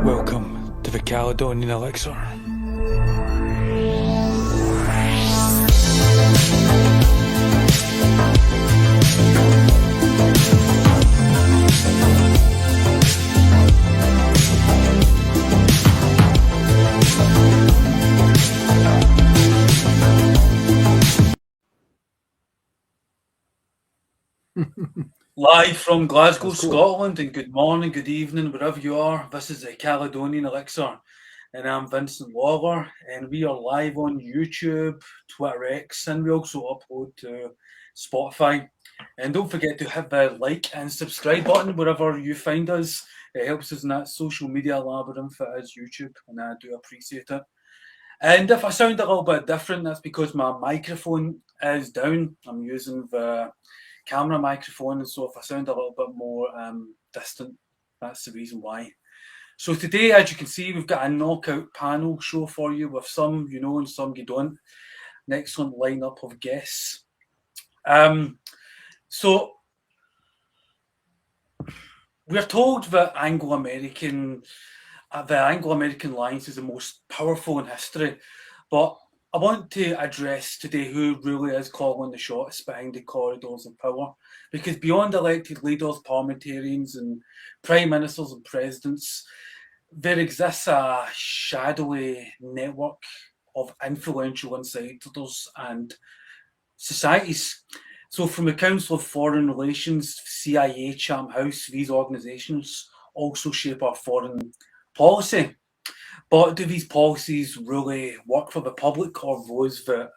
Welcome to the Caledonian Elixir. Live from Glasgow, Scotland, and good morning, good evening, wherever you are. This is the Caledonian Elixir, and I'm Vincent Lawlor, and we are live on YouTube, Twitter X, and we also upload to Spotify. And don't forget to hit the like and subscribe button wherever you find us. It helps us in that social media labyrinth that is YouTube, and I do appreciate it. And if I sound a little bit different, that's because my microphone is down. I'm using the camera microphone, and so if I sound a little bit more distant, that's the reason why. So today, as you can see, we've got a knockout panel show for you with some you know and some you don't. An excellent lineup of guests. So we're told that the Anglo-American alliance is the most powerful in history, but I want to address today who really is calling the shots behind the corridors of power, because beyond elected leaders, parliamentarians and prime ministers and presidents, there exists a shadowy network of influential insiders and societies. So from the Council of Foreign Relations, CIA, Chatham House, these organisations also shape our foreign policy. But do these policies really work for the public or those that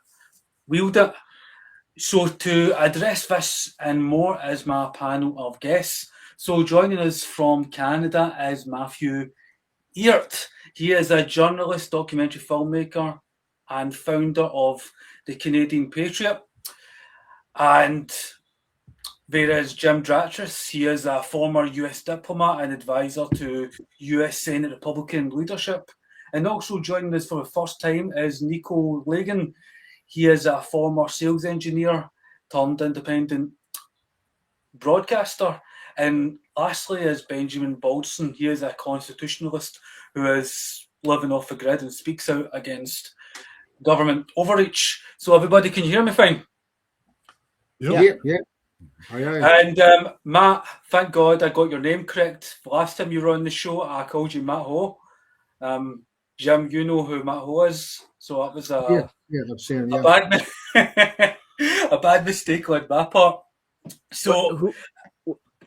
wield it? So to address this and more is my panel of guests. So joining us from Canada is Matt Ehret. He is a journalist, documentary filmmaker, and founder of the Canadian Patriot. And there is Jatras. He is a former US diplomat and advisor to US Senate Republican leadership. And also joining us for the first time is Nico Lagan. He is a former sales engineer turned independent broadcaster. And lastly is Benjamin Balderson. He is a constitutionalist who is living off the grid and speaks out against government overreach. So everybody can hear me fine? Yeah. And Matt, thank God I got your name correct. Last time you were on the show, I called you Matt Ho. Jim, you know who Matt Ho is, so that was I've seen him, a bad mistake on my part. So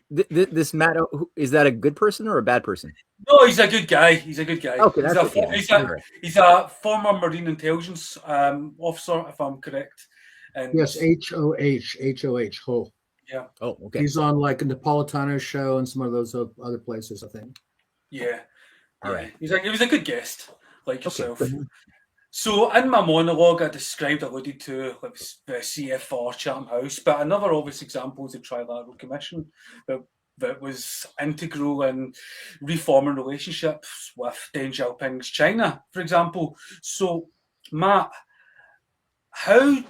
this Matt, is that a good person or a bad person? No, he's a good guy. He's a good guy. Okay, he's a former Marine Intelligence officer, if I'm correct. And yes, H-O-H, Ho. Yeah. Oh, okay. He's on like a Napolitano show and some of those other places, I think. Yeah. All right. He was a good guest, like yourself. So in my monologue, I alluded to like the CFR Chatham House, but another obvious example is the Trilateral Commission that was integral in reforming relationships with Deng Xiaoping's China, for example. So, Matt, how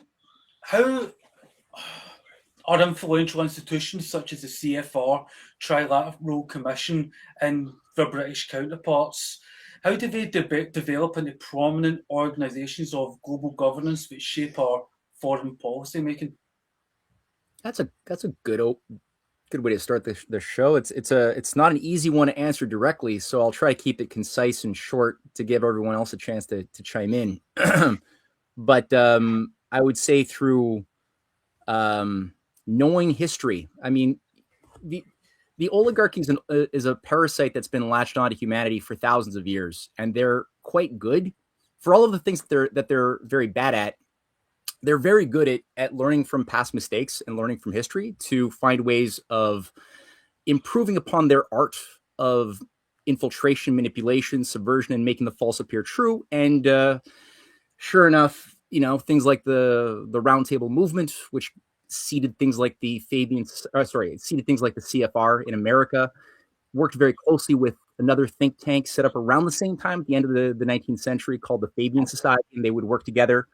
are influential institutions such as the CFR, Trilateral Commission, and their British counterparts How do they develop into prominent organisations of global governance that shape our foreign policy making? That's a good way to start the show. It's not an easy one to answer directly, so I'll try to keep it concise and short to give everyone else a chance to chime in. But I would say through knowing history. I mean, the oligarchy is a parasite that's been latched onto humanity for thousands of years, and they're quite good for all of the things that they're very bad at. They're very good at learning from past mistakes and learning from history to find ways of improving upon their art of infiltration, manipulation, subversion, and making the false appear true. And sure enough, things like the Round Table movement, which seeded things like the CFR in America, worked very closely with another think tank set up around the same time at the end of the 19th century called the Fabian Society, and they would work together,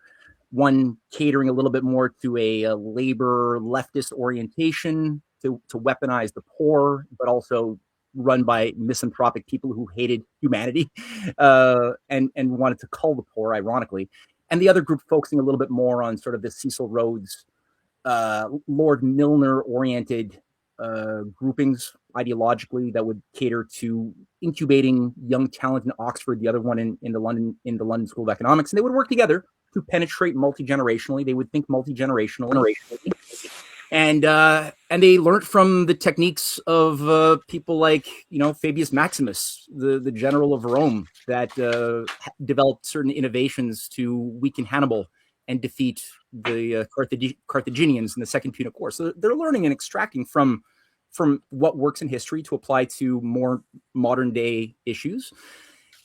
one catering a little bit more to a labor leftist orientation to weaponize the poor, but also run by misanthropic people who hated humanity and wanted to cull the poor, ironically. And the other group focusing a little bit more on sort of the Cecil Rhodes, Lord Milner-oriented groupings ideologically that would cater to incubating young talent in Oxford, the other one in the London School of Economics. And they would work together to penetrate multi-generationally. They would think multi-generationally. And they learned from the techniques of people like, Fabius Maximus, the general of Rome, that developed certain innovations to weaken Hannibal and defeat the Carthaginians in the Second Punic War. So they're learning and extracting from what works in history to apply to more modern day issues.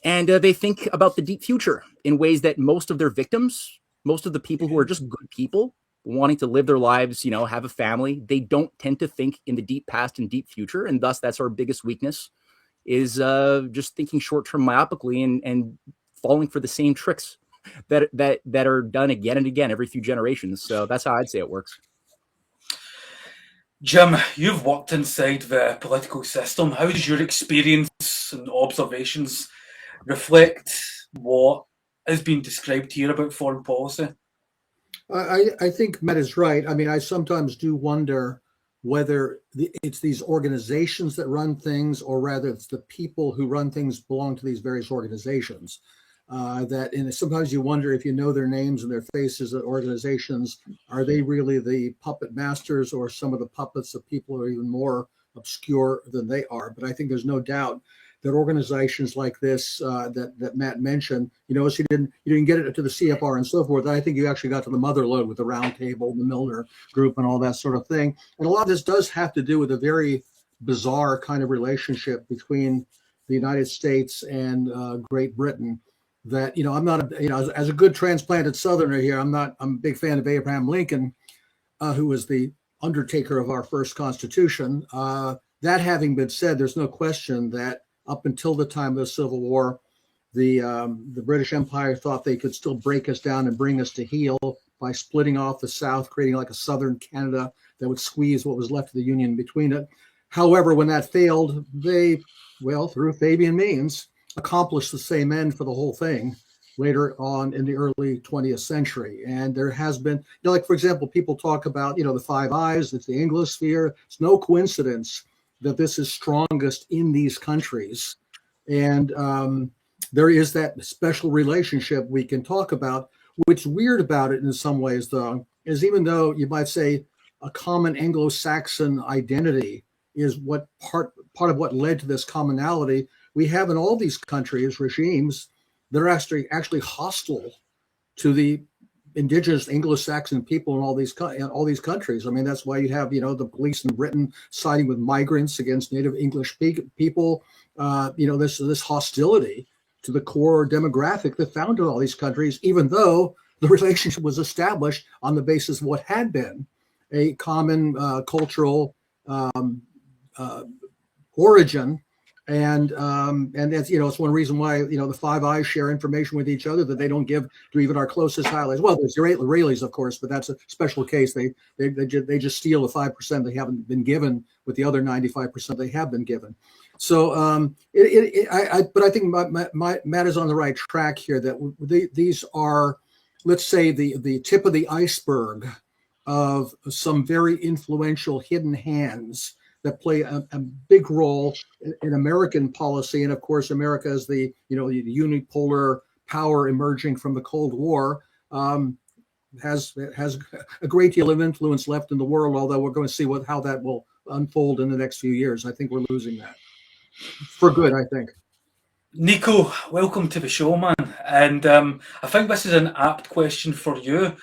And they think about the deep future in ways that most of their victims, most of the people who are just good people, wanting to live their lives, have a family, they don't tend to think in the deep past and deep future. And thus that's our biggest weakness, is just thinking short-term myopically and falling for the same tricks that are done again and again every few generations. So that's how I'd say it works. Jim, you've worked inside the political system. How does your experience and observations reflect what has been described here about foreign policy? I think Matt is right. I mean, I sometimes do wonder whether it's these organizations that run things, or rather it's the people who run things belong to these various organizations. Sometimes you wonder, if you know their names and their faces at organizations, are they really the puppet masters, or some of the puppets of people who are even more obscure than they are? But I think there's no doubt that organizations like this that Matt mentioned, so you didn't get it to the CFR and so forth. I think you actually got to the mother lode with the Round Table, the Milner Group, and all that sort of thing. And a lot of this does have to do with a very bizarre kind of relationship between the United States and Great Britain. That I'm not as a good transplanted Southerner here, I'm a big fan of Abraham Lincoln, who was the undertaker of our first Constitution. That having been said, there's no question that up until the time of the Civil War, the British Empire thought they could still break us down and bring us to heel by splitting off the South, creating like a Southern Canada that would squeeze what was left of the Union between it. However, when that failed, they, through Fabian means, accomplished the same end for the whole thing later on in the early 20th century. And there has been, like, for example, people talk about, the Five Eyes, it's the Anglosphere. It's no coincidence that this is strongest in these countries. And there is that special relationship we can talk about. What's weird about it in some ways, though, is even though you might say a common Anglo-Saxon identity is what part of what led to this commonality, we have in all these countries regimes that are actually hostile to the indigenous Anglo-Saxon people in all these countries. I mean, that's why you have the police in Britain siding with migrants against native English people. This hostility to the core demographic that founded all these countries, even though the relationship was established on the basis of what had been a common cultural origin And that's, it's one reason why, the Five Eyes share information with each other that they don't give to even our closest allies. Well, there's the Israelis, of course, but that's a special case. They just steal the 5% they haven't been given with the other 95% they have been given. So, but I think Matt is on the right track here. That these are, let's say, the tip of the iceberg of some very influential hidden hands that play a big role in American policy. And of course, America is the unipolar power emerging from the Cold War, has a great deal of influence left in the world, although we're going to see how that will unfold in the next few years. I think we're losing that for good, I think. Nico, welcome to the show, man. And I think this is an apt question for you.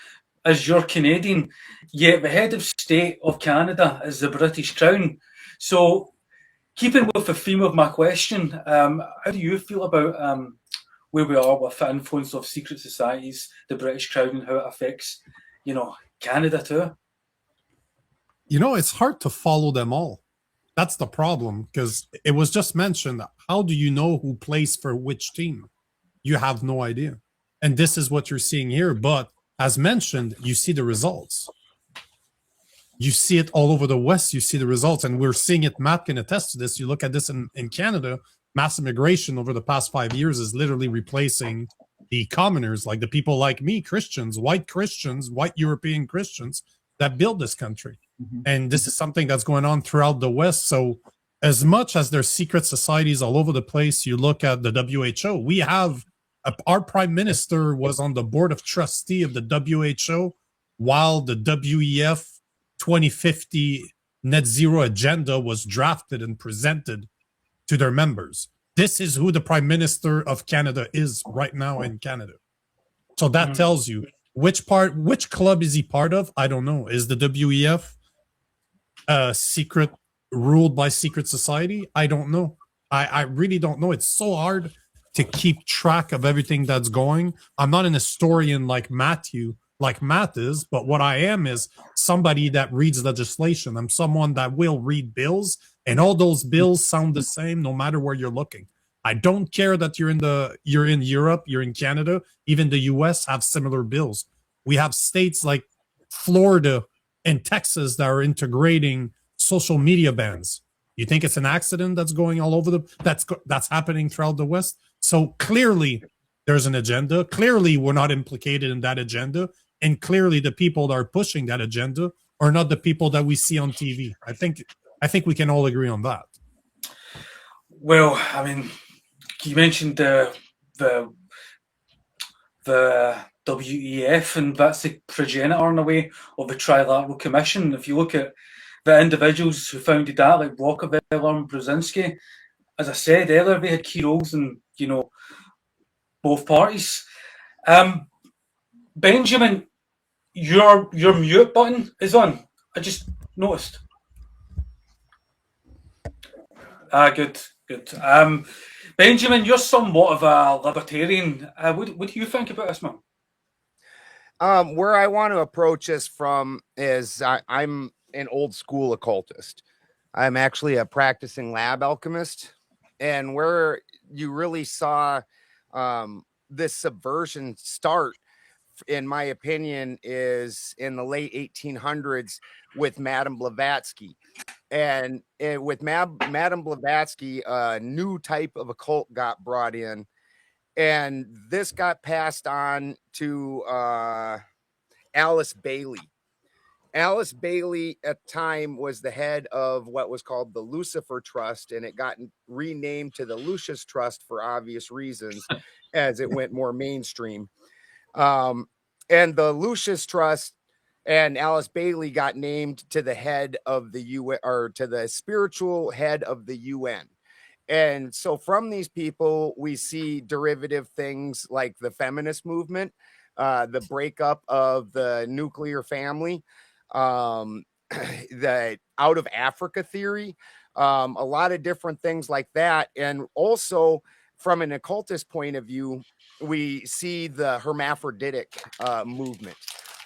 As you're Canadian, yet the head of state of Canada is the British Crown. So, keeping with the theme of my question, how do you feel about where we are with the influence of secret societies, the British Crown, and how it affects, Canada too? It's hard to follow them all. That's the problem, because it was just mentioned. How do you know who plays for which team? You have no idea. And this is what you're seeing here. But as mentioned, you see the results. You see it all over the West. You see the results. And we're seeing it. Matt can attest to this. You look at this in Canada, mass immigration over the past 5 years is literally replacing the commoners, like the people like me, Christians, white European Christians that build this country. Mm-hmm. And this is something that's going on throughout the West. So as much as there's secret societies all over the place, you look at the WHO, we have our prime minister was on the board of trustee of the WHO while the WEF 2050 net zero agenda was drafted and presented to their members. This is who the prime minister of Canada is right now in Canada. So that tells you which club is he part of? I don't know. Is the WEF secret, ruled by secret society? I don't know. I really don't know. It's so hard to keep track of everything that's going. I'm not an historian like Matt is, but what I am is somebody that reads legislation. I'm someone that will read bills, and all those bills sound the same no matter where you're looking. I don't care that you're in Europe, you're in Canada, even the US have similar bills. We have states like Florida and Texas that are integrating social media bans. You think it's an accident that's going all over that's happening throughout the West? So clearly there's an agenda. Clearly we're not implicated in that agenda. And clearly the people that are pushing that agenda are not the people that we see on TV. I think we can all agree on that. Well, I mean, you mentioned the WEF, and that's the progenitor in a way of the Trilateral Commission. If you look at the individuals who founded that, like Rockefeller and Brzezinski, as I said earlier, they had key roles in, both parties. Benjamin, your mute button is on. I just noticed. Good. Benjamin, you're somewhat of a libertarian. What do you think about this, man? Where I want to approach this from is I'm an old school occultist. I'm actually a practicing lab alchemist. And where you really saw this subversion start, in my opinion, is in the late 1800s with Madame Blavatsky. And with Madame Blavatsky, a new type of occult got brought in. And this got passed on to Alice Bailey. Alice Bailey at the time was the head of what was called the Lucifer Trust, and it got renamed to the Lucius Trust for obvious reasons as it went more mainstream. And the Lucius Trust and Alice Bailey got named to the head of the UN, or to the spiritual head of the UN. And so from these people, we see derivative things like the feminist movement, the breakup of the nuclear family, the out of Africa theory, a lot of different things like that. And also from an occultist point of view, we see the hermaphroditic movement,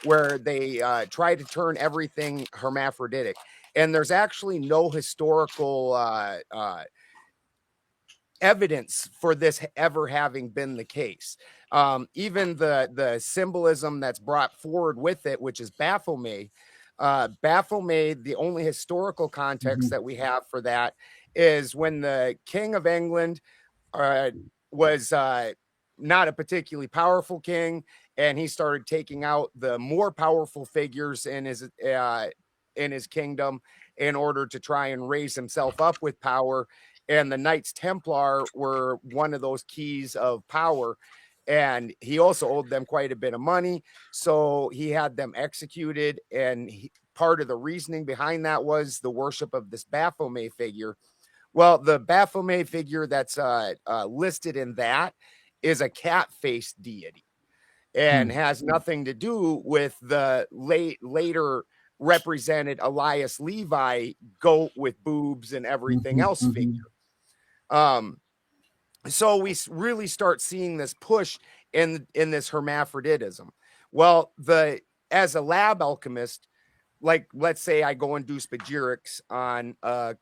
where they try to turn everything hermaphroditic. And there's actually no historical evidence for this ever having been the case. Even the symbolism that's brought forward with it, which is Baphomet. Baphomet, the only historical context that we have for that is when the King of England was not a particularly powerful king, and he started taking out the more powerful figures in his kingdom in order to try and raise himself up with power. And the Knights Templar were one of those keys of power. And he also owed them quite a bit of money. So he had them executed. And part of the reasoning behind that was the worship of this Baphomet figure. Well, the Baphomet figure that's listed in that is a cat-faced deity and has nothing to do with the later represented Elias Levi goat with boobs and everything else figure. So we really start seeing this push in this hermaphroditism. Well, as a lab alchemist, like let's say I go and do spagyrics on a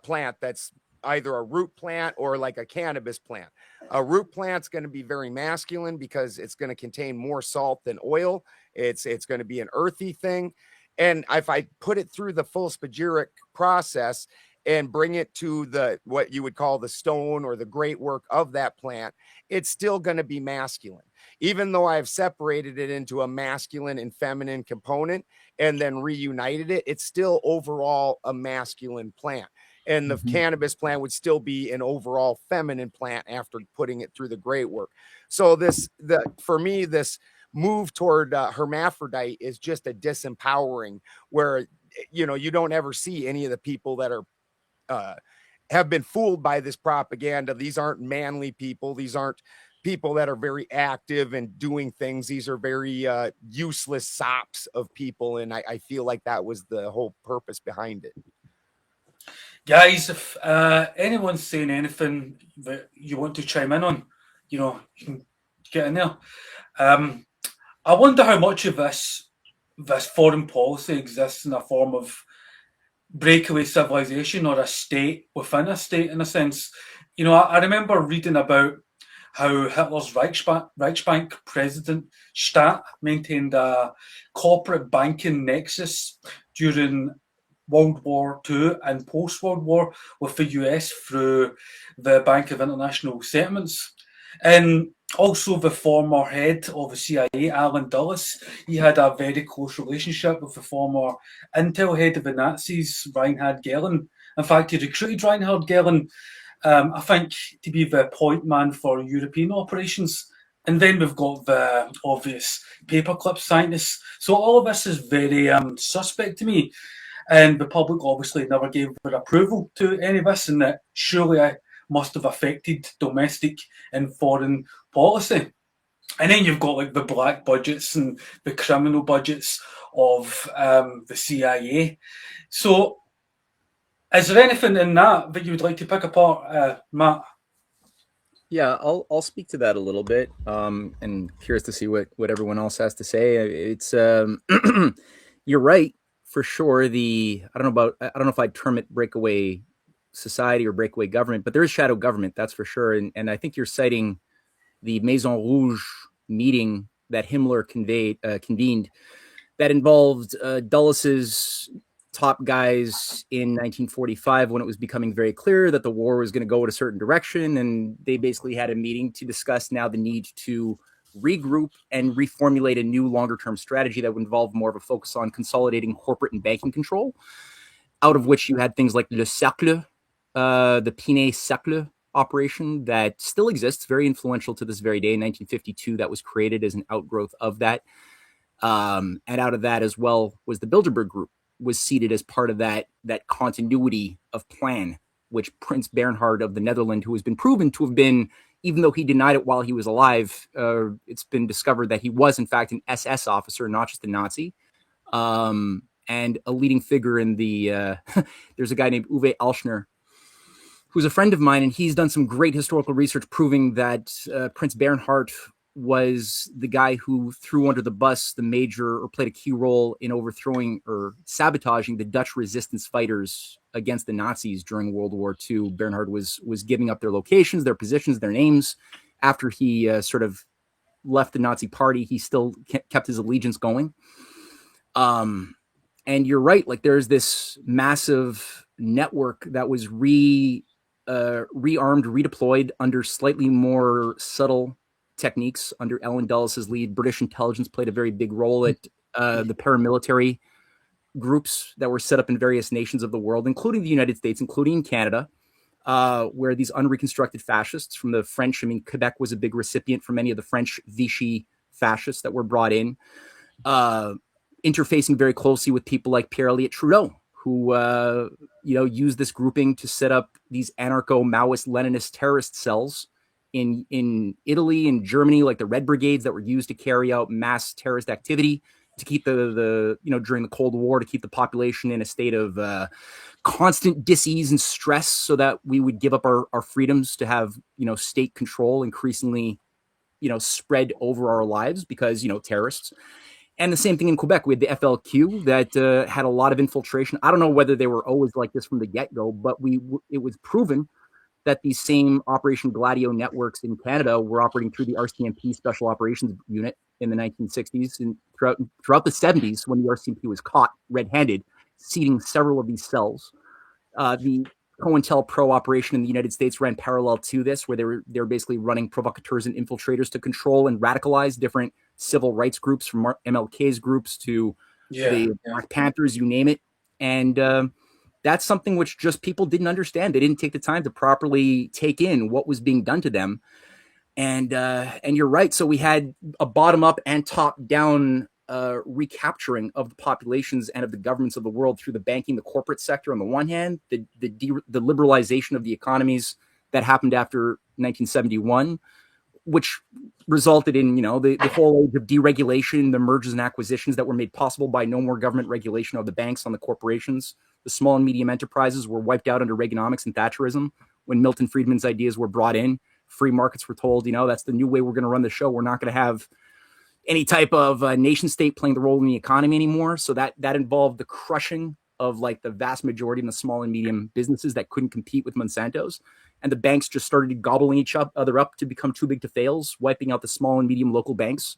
plant that's either a root plant or like a cannabis plant. A root plant's going to be very masculine because it's going to contain more salt than oil. It's going to be an earthy thing. And if I put it through the full spagyric process and bring it to what you would call the stone or the great work of that plant, it's still going to be masculine. Even though I've separated it into a masculine and feminine component and then reunited it, it's still overall a masculine plant. And the cannabis plant would still be an overall feminine plant after putting it through the great work. So for me, this move toward hermaphrodite is just a disempowering where, you don't ever see any of the people that are have been fooled by this propaganda. These aren't manly people. These aren't people that are very active and doing things. These are very useless sops of people. And I feel like that was the whole purpose behind it. Guys, if anyone's saying anything that you want to chime in on, you can get in there. I wonder how much of this foreign policy exists in a form of breakaway civilization or a state within a state, in a sense. I remember reading about how Hitler's Reichsbank president Stadt maintained a corporate banking nexus during World War II and post-World War with the US through the Bank of International Settlements. And also the former head of the CIA, Alan Dulles, he had a very close relationship with the former intel head of the Nazis, Reinhard Gehlen. In fact, he recruited Reinhard Gehlen, I think, to be the point man for European operations. And then we've got the obvious paperclip scientists. So all of this is very suspect to me. And the public obviously never gave their approval to any of this, and that surely I must have affected domestic and foreign policy. And then you've got like the black budgets and the criminal budgets of the CIA. So is there anything in that you would like to pick apart, Matt? Yeah, I'll speak to that a little bit, and curious to see what everyone else has to say. It's you're right. For sure, I don't know if I'd term it breakaway society or breakaway government, but there is shadow government, that's for sure. And I think you're citing the Maison Rouge meeting that Himmler convened that involved Dulles's top guys in 1945 when it was becoming very clear that the war was going to go in a certain direction. And they basically had a meeting to discuss now the need to regroup and reformulate a new longer-term strategy that would involve more of a focus on consolidating corporate and banking control, out of which you had things like Le Cercle, the Pinet Cercle operation that still exists, very influential to this very day. In 1952, that was created as an outgrowth of that. And out of that as well was the Bilderberg Group, was seated as part of that continuity of plan, which Prince Bernhard of the Netherlands, who has been proven to have been, even though he denied it while he was alive, it's been discovered that he was, in fact, an SS officer, not just a Nazi, and a leading figure in the... there's a guy named Uwe Alschner, who's a friend of mine, and he's done some great historical research proving that Prince Bernhard was the guy who threw under the bus the major, or played a key role in overthrowing or sabotaging the Dutch resistance fighters against the Nazis during World War II. Bernhard was giving up their locations, their positions, their names. After he sort of left the Nazi party, he still kept his allegiance going. And you're right, like there's this massive network that was rearmed, redeployed under slightly more subtle techniques under Ellen Dulles' lead. British intelligence played a very big role at the paramilitary groups that were set up in various nations of the world, including the United States, including Canada, where these unreconstructed fascists from the French, I mean, Quebec was a big recipient for many of the French Vichy fascists that were brought in, interfacing very closely with people like Pierre Elliott Trudeau, who used this grouping to set up these anarcho-Maoist Leninist terrorist cells in Italy and Germany, like the Red Brigades that were used to carry out mass terrorist activity to keep the during the Cold War, to keep the population in a state of constant dis-ease and stress, so that we would give up our freedoms to have state control increasingly spread over our lives because terrorists. And the same thing in Quebec. We had the FLQ that had a lot of infiltration. I don't know whether they were always like this from the get-go, but it was proven that these same Operation Gladio networks in Canada were operating through the RCMP Special Operations Unit in the 1960s and throughout the 70s, when the RCMP was caught red-handed, seeding several of these cells. The COINTELPRO operation in the United States ran parallel to this, where they were basically running provocateurs and infiltrators to control and radicalize different civil rights groups, from MLK's groups to the Black Panthers, you name it. And that's something which just people didn't understand. They didn't take the time to properly take in what was being done to them. And you're right. So we had a bottom-up and top-down recapturing of the populations and of the governments of the world through the banking, the corporate sector on the one hand, the liberalization of the economies that happened after 1971, which resulted in the whole age of deregulation, the mergers and acquisitions that were made possible by no more government regulation of the banks on the corporations. The small and medium enterprises were wiped out under Reaganomics and Thatcherism. When Milton Friedman's ideas were brought in, free markets were told, that's the new way we're going to run the show. We're not going to have any type of nation state playing the role in the economy anymore. So that involved the crushing of like the vast majority of the small and medium businesses that couldn't compete with Monsanto's. And the banks just started gobbling each other up to become too big to fails, wiping out the small and medium local banks,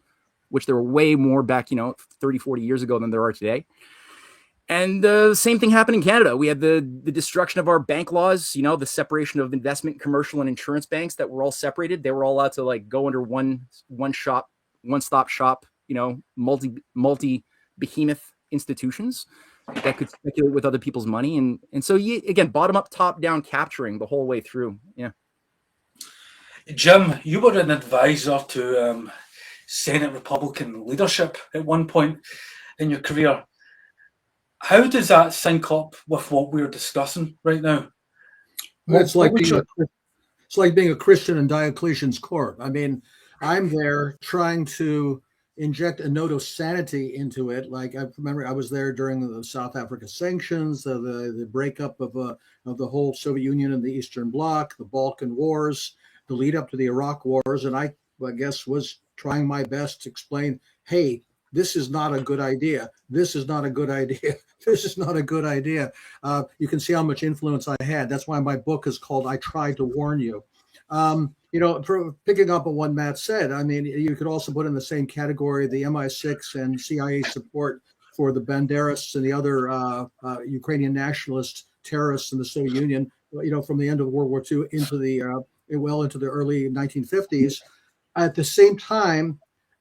which there were way more back, 30, 40 years ago than there are today. And the same thing happened in Canada. We had the destruction of our bank laws, the separation of investment, commercial, and insurance banks that were all separated. They were all allowed to like go under one-stop shop, multi behemoth institutions that could speculate with other people's money. And so again, bottom up, top down, capturing the whole way through. Yeah. Jim, you were an advisor to Senate Republican leadership at one point in your career. How does that sync up with what we're discussing right now? It's like being a Christian in Diocletian's court. I mean, I'm there trying to inject a note of sanity into it. Like I remember, I was there during the South Africa sanctions, the breakup of the whole Soviet Union and the Eastern Bloc, the Balkan Wars, the lead up to the Iraq Wars, and I guess was trying my best to explain, hey, this is not a good idea. This is not a good idea. This is not a good idea. You can see how much influence I had. That's why my book is called I Tried to Warn You. Picking up on what Matt said, I mean, you could also put in the same category the MI6 and CIA support for the Banderists and the other Ukrainian nationalist terrorists in the Soviet Union, from the end of World War II into the early 1950s. At the same time,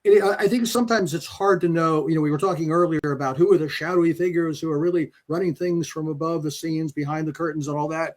I think sometimes it's hard to know, we were talking earlier about who are the shadowy figures who are really running things from above the scenes, behind the curtains and all that.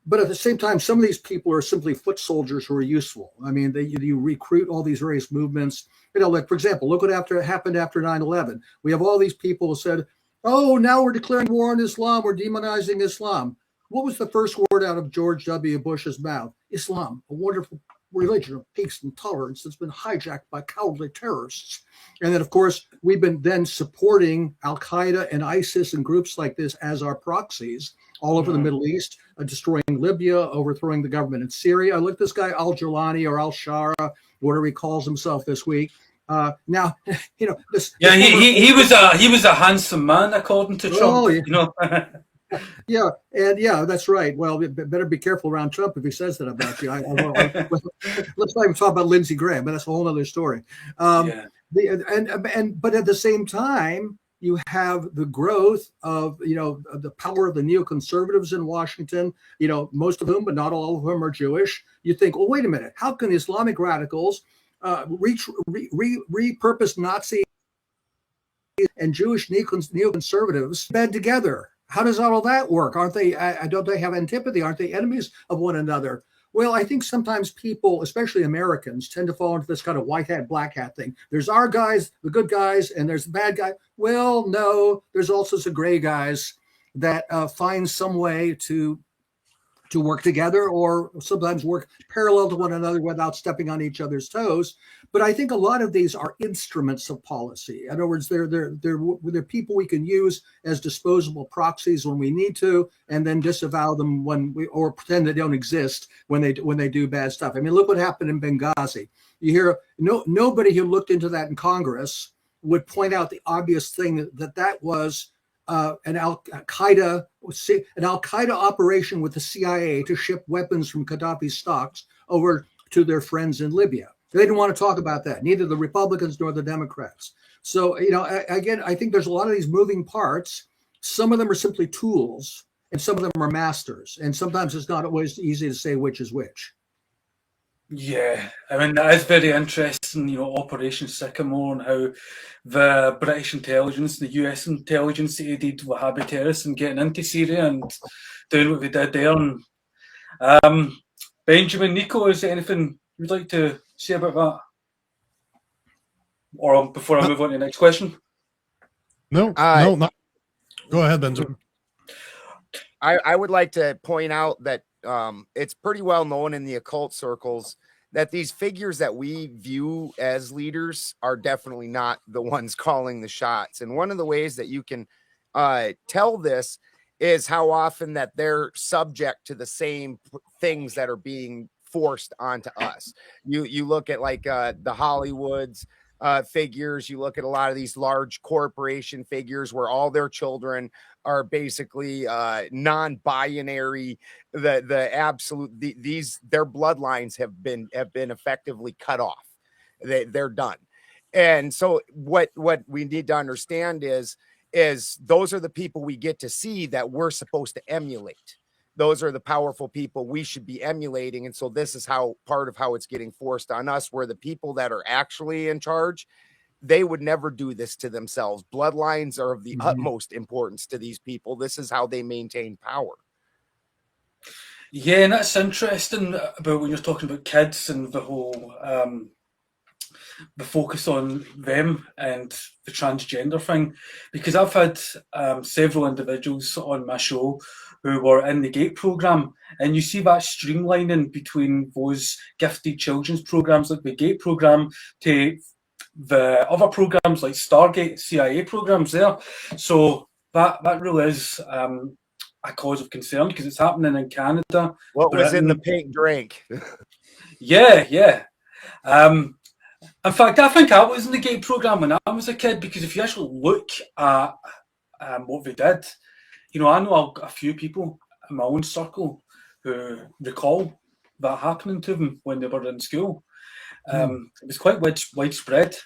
But at the same time, some of these people are simply foot soldiers who are useful. I mean, you recruit all these various movements. Like, for example, look what happened after 9/11. We have all these people who said, oh, now we're declaring war on Islam. We're demonizing Islam. What was the first word out of George W. Bush's mouth? Islam, a wonderful religion of peace and tolerance that's been hijacked by cowardly terrorists. And then, of course, we've been then supporting Al-Qaeda and ISIS and groups like this as our proxies all over the Middle East, destroying Libya, overthrowing the government in Syria. Look at this guy, Al-Jilani or Al-Shara, whatever he calls himself this week. Now, this. Yeah, he was a handsome man, according to Trump. Oh, yeah. Yeah, and yeah, that's right. Well, better be careful around Trump if he says that about you. Let's not even talk about Lindsey Graham, but that's a whole other story. But at the same time, you have the growth of the power of the neoconservatives in Washington. Most of whom, but not all of them, are Jewish. You think, well, wait a minute, how can Islamic radicals repurpose Nazi and Jewish neoconservatives bed together? How does all of that work? Aren't they? Don't they have antipathy? Aren't they enemies of one another? Well, I think sometimes people, especially Americans, tend to fall into this kind of white hat, black hat thing. There's our guys, the good guys, and there's the bad guy. Well, no, there's also some gray guys that find some way to work together, or sometimes work parallel to one another without stepping on each other's toes. But I think a lot of these are instruments of policy. In other words, they're people we can use as disposable proxies when we need to, and then disavow them or pretend they don't exist when they do bad stuff. I mean, look what happened in Benghazi. You hear nobody who looked into that in Congress would point out the obvious thing that was an Al-Qaeda operation with the CIA to ship weapons from Gaddafi's stocks over to their friends in Libya. They didn't want to talk about that, neither the Republicans nor the Democrats. So, again, I think there's a lot of these moving parts. Some of them are simply tools, and some of them are masters. And sometimes it's not always easy to say which is which. Yeah, I mean, that is very interesting, Operation Sycamore, and how the British intelligence, the US intelligence aided Wahhabi terrorists in getting into Syria and doing what they did there. And Benjamin, Nico, is there anything you'd like to say about that? Or before I move on to the next question? No, not. Go ahead, Benjamin. I would like to point out that it's pretty well known in the occult circles that these figures that we view as leaders are definitely not the ones calling the shots. And one of the ways that you can tell this is how often that they're subject to the same things that are being forced onto us. You look at like the Hollywoods figures, you look at a lot of these large corporation figures where all their children are basically non-binary. Their bloodlines have been effectively cut off. They're done. And so what we need to understand is those are the people we get to see that we're supposed to emulate. Those are the powerful people we should be emulating. And so this is how part of how it's getting forced on us, where the people that are actually in charge, they would never do this to themselves. Bloodlines are of the utmost importance to these people. This is how they maintain power. Yeah, and that's interesting about when you're talking about kids and the whole the focus on them and the transgender thing, because I've had several individuals on my show who were in the GATE program, and you see that streamlining between those gifted children's programs like the GATE program to the other programs like Stargate, CIA programs there. So that really is a cause of concern, because it's happening in Canada. What was in the pink drink? Yeah. In fact, I think I was in the GATE program when I was a kid, because if you actually look at what they did, I know a few people in my own circle who recall that happening to them when they were in school. It was quite widespread.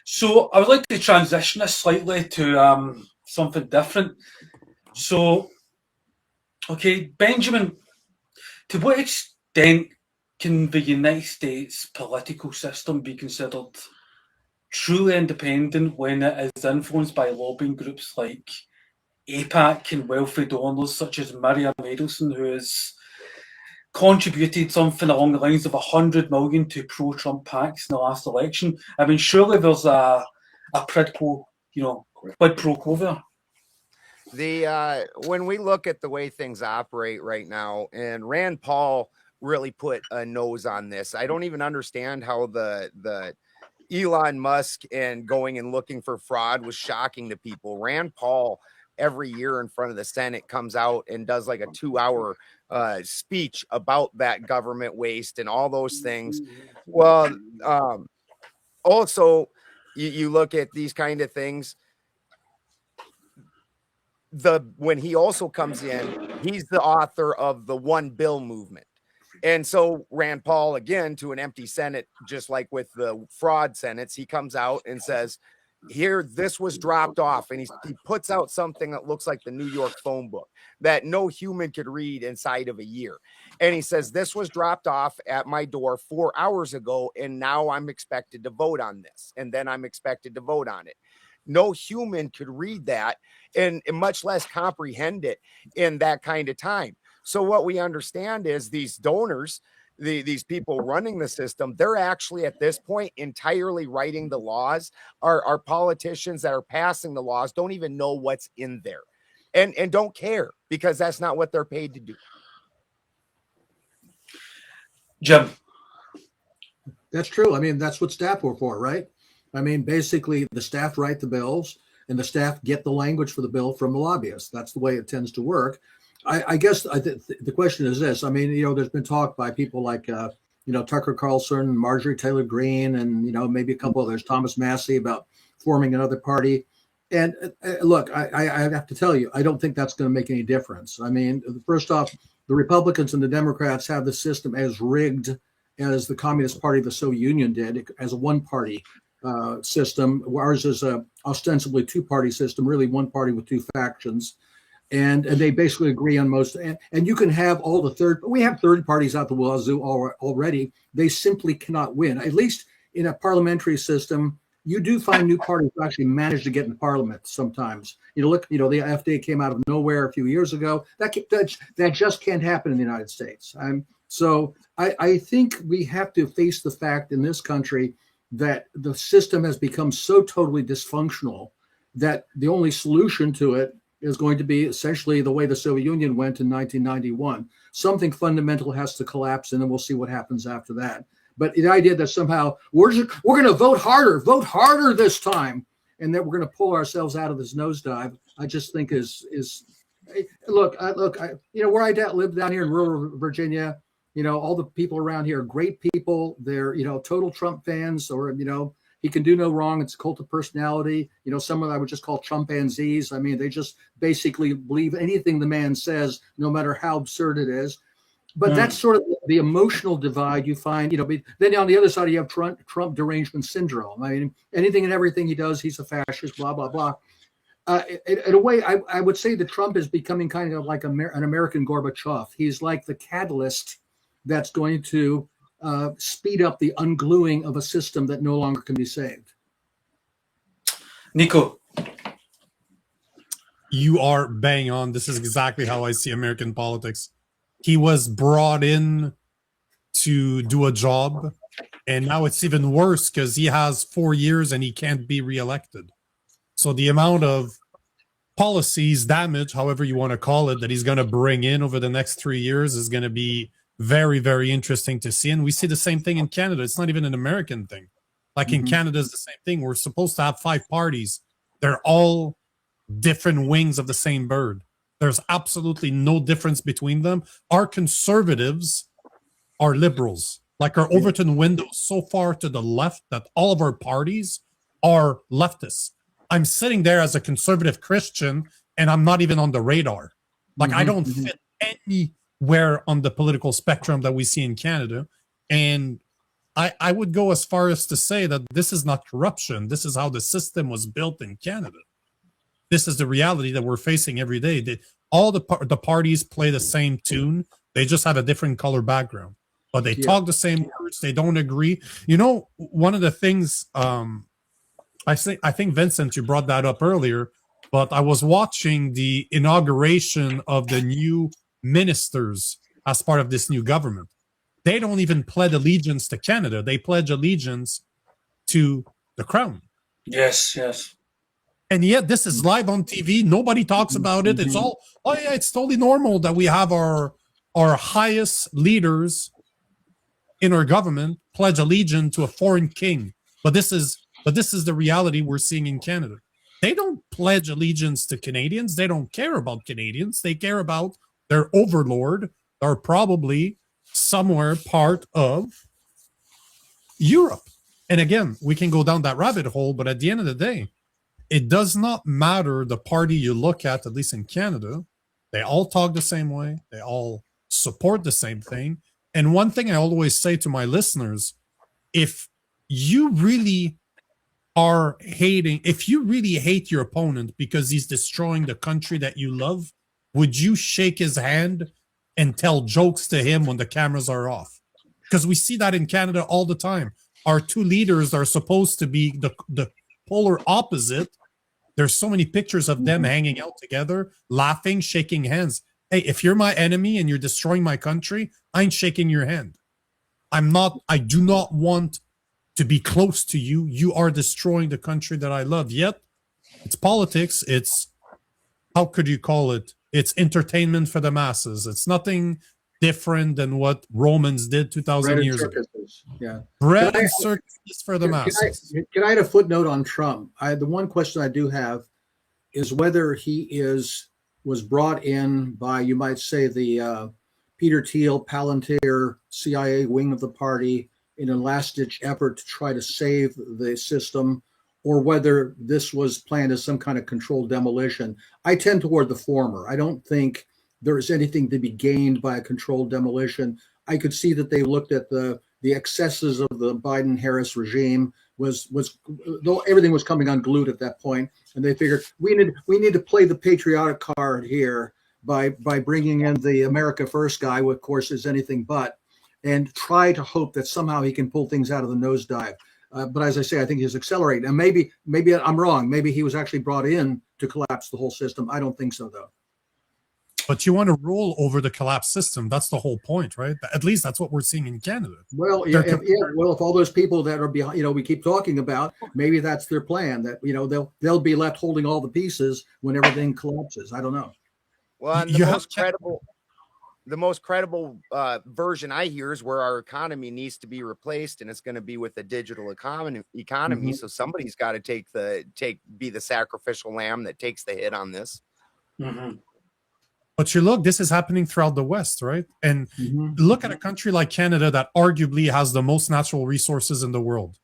So I would like to transition this slightly to something different. So, okay, Benjamin, to what extent can the United States political system be considered truly independent when it is influenced by lobbying groups like APAC and wealthy donors such as Miriam Edelson, who has contributed something along the lines of 100 million to pro-Trump PACs in the last election? I mean, surely there's a quid pro quo there. When we look at the way things operate right now, and Rand Paul really put a nose on this. I don't even understand how the Elon Musk and going and looking for fraud was shocking to people. Rand Paul every year in front of the Senate comes out and does like a 2-hour speech about that government waste and all those things. Well, also you look at these kind of things. When he also comes in, he's the author of the One Bill movement. And so Rand Paul, again, to an empty Senate, just like with the fraud Senates, he comes out and says, here, this was dropped off. And he puts out something that looks like the New York phone book that no human could read inside of a year. And he says, this was dropped off at my door 4 hours ago. And now I'm expected to vote on this. And then I'm expected to vote on it. No human could read that and much less comprehend it in that kind of time. So what we understand is these donors, these people running the system, they're actually at this point entirely writing the laws. Our politicians that are passing the laws don't even know what's in there and don't care because that's not what they're paid to do. Jim. That's true. I mean, that's what staff are for, right? I mean, basically, the staff write the bills and the staff get the language for the bill from the lobbyists. That's the way it tends to work. I guess the question is this. I mean, there's been talk by people like, Tucker Carlson, Marjorie Taylor Greene, and, maybe a couple others, Thomas Massey, about forming another party. And look, I have to tell you, I don't think that's going to make any difference. I mean, first off, the Republicans and the Democrats have the system as rigged as the Communist Party of the Soviet Union did, as a one-party system. Ours is a ostensibly two-party system, really one party with two factions. And they basically agree on most, and you can have all we have third parties out the wazoo already. They simply cannot win. At least in a parliamentary system, you do find new parties who actually manage to get in parliament sometimes. Look, the FDA came out of nowhere a few years ago. That just can't happen in the United States. So I think we have to face the fact in this country that the system has become so totally dysfunctional that the only solution to it is going to be essentially the way the Soviet Union went in 1991. Something fundamental has to collapse, and then we'll see what happens after that. But the idea that somehow we're going to vote harder this time, and that we're going to pull ourselves out of this nosedive, I just think is look. Where I live down here in rural Virginia, all the people around here are great people. They're total Trump fans, or he can do no wrong. It's a cult of personality. Someone I would just call Trumpanzees. I mean, they just basically believe anything the man says, no matter how absurd it is. But that's sort of the emotional divide you find. Then on the other side, you have Trump derangement syndrome. I mean, anything and everything he does, he's a fascist, blah, blah, blah. In a way, I would say that Trump is becoming kind of like an American Gorbachev. He's like the catalyst that's going to speed up the ungluing of a system that no longer can be saved. Nico. You are bang on. This is exactly how I see American politics. He was brought in to do a job, and now it's even worse because he has 4 years and he can't be reelected. So the amount of policies, damage, however you want to call it, that he's going to bring in over the next 3 years is going to be very, very interesting to see. And we see the same thing in Canada. It's not even an American thing. Like in Canada, it's the same thing. We're supposed to have 5 parties. They're all different wings of the same bird. There's absolutely no difference between them. Our conservatives are liberals. Like our Overton window so far to the left that all of our parties are leftists. I'm sitting there as a conservative Christian and I'm not even on the radar. Like I don't fit anywhere on the political spectrum that we see in Canada. And I would go as far as to say that this is not corruption. This is how the system was built in Canada. This is the reality that we're facing every day. All the parties play the same tune. They just have a different color background. But they talk the same words. They don't agree. One of the things, I think, Vincent, you brought that up earlier, but I was watching the inauguration of the new ministers as part of this new government. They don't even pledge allegiance to Canada. They pledge allegiance to the crown. Yes. And yet this is live on TV. Nobody talks about it. It's all, it's totally normal that we have our highest leaders in our government pledge allegiance to a foreign king. But this is the reality we're seeing in Canada. They don't pledge allegiance to Canadians. They don't care about Canadians. They care about their overlord, or probably somewhere part of Europe. And again, we can go down that rabbit hole, but at the end of the day, it does not matter the party you look at least in Canada. They all talk the same way. They all support the same thing. And one thing I always say to my listeners, if you really if you really hate your opponent because he's destroying the country that you love, would you shake his hand and tell jokes to him when the cameras are off? Because we see that in Canada all the time. Our two leaders are supposed to be the polar opposite. There's so many pictures of them hanging out together, laughing, shaking hands. Hey, if you're my enemy and you're destroying my country, I ain't shaking your hand. I do not want to be close to you. You are destroying the country that I love. Yet, it's politics. It's, how could you call it? It's entertainment for the masses. It's nothing different than what Romans did 2,000 years ago. Yeah. Bread and circuses for the masses. Can I add a footnote on Trump? The one question I do have is whether he was brought in by, you might say, the Peter Thiel, Palantir, CIA wing of the party in a last-ditch effort to try to save the system, or whether this was planned as some kind of controlled demolition. I tend toward the former. I don't think there is anything to be gained by a controlled demolition. I could see that they looked at the excesses of the Biden-Harris regime, though everything was coming unglued at that point, and they figured we need to play the patriotic card here by bringing in the America First guy, who of course is anything but, and try to hope that somehow he can pull things out of the nosedive. But as I say, I think he's accelerating. And maybe I'm wrong. Maybe he was actually brought in to collapse the whole system. I don't think so, though. But you want to roll over the collapsed system. That's the whole point, right? At least that's what we're seeing in Canada. Well, if all those people that are behind, we keep talking about, maybe that's their plan, that, they'll be left holding all the pieces when everything collapses. I don't know. Well, and the most credible version I hear is where our economy needs to be replaced, and it's going to be with a digital economy. Mm-hmm. So somebody's got to be the sacrificial lamb that takes the hit on this. Mm-hmm. But you look, this is happening throughout the West, right? And look at a country like Canada that arguably has the most natural resources in the world.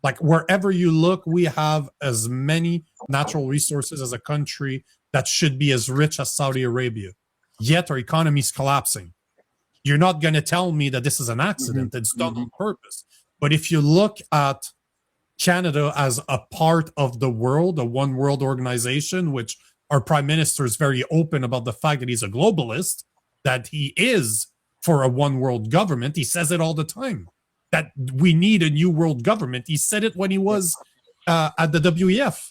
Like wherever you look, we have as many natural resources as a country that should be as rich as Saudi Arabia. Yet our economy is collapsing. You're not going to tell me that this is an accident. It's done on purpose. But if you look at Canada as a part of the world, a one world organization, which our prime minister is very open about the fact that he's a globalist, that he is for a one world government. He says it all the time, that we need a new world government. He said it when he was at the WEF.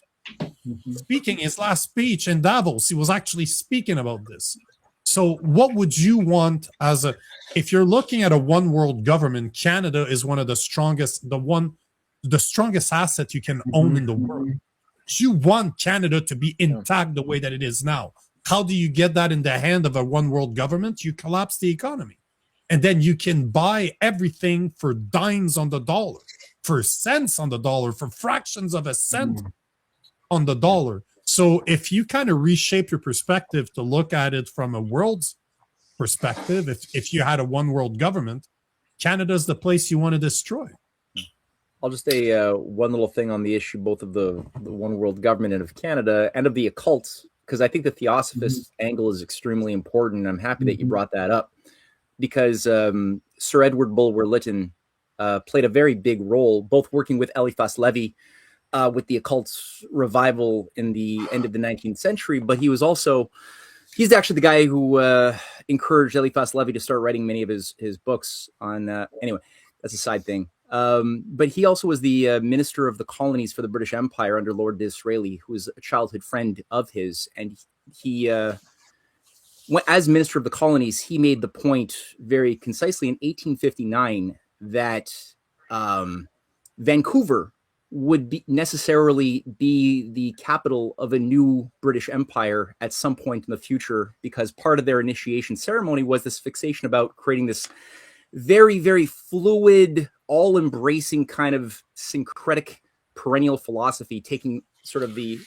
Speaking his last speech in Davos, he was actually speaking about this. So what would you want if you're looking at a one world government? Canada is one of the strongest, the strongest asset you can own in the world. You want Canada to be intact the way that it is now. How do you get that in the hand of a one world government? You collapse the economy. And then you can buy everything for dimes on the dollar, for cents on the dollar, for fractions of a cent on the dollar. So if you kind of reshape your perspective to look at it from a world's perspective, if you had a one world government, Canada's the place you want to destroy. I'll just say one little thing on the issue, both of the one world government and of Canada and of the occult, because I think the theosophist angle is extremely important. I'm happy that you brought that up, because Sir Edward Bulwer-Lytton played a very big role, both working with Eliphas Levi with the occult's revival in the end of the 19th century, but he's actually the guy who encouraged Eliphas Levi to start writing many of his books on, anyway, that's a side thing. But he also was the minister of the colonies for the British Empire under Lord Disraeli, who was a childhood friend of his. And he, as minister of the colonies, he made the point very concisely in 1859 that Vancouver would necessarily be the capital of a new British Empire at some point in the future, because part of their initiation ceremony was this fixation about creating this very, very fluid, all-embracing kind of syncretic perennial philosophy, taking sort of the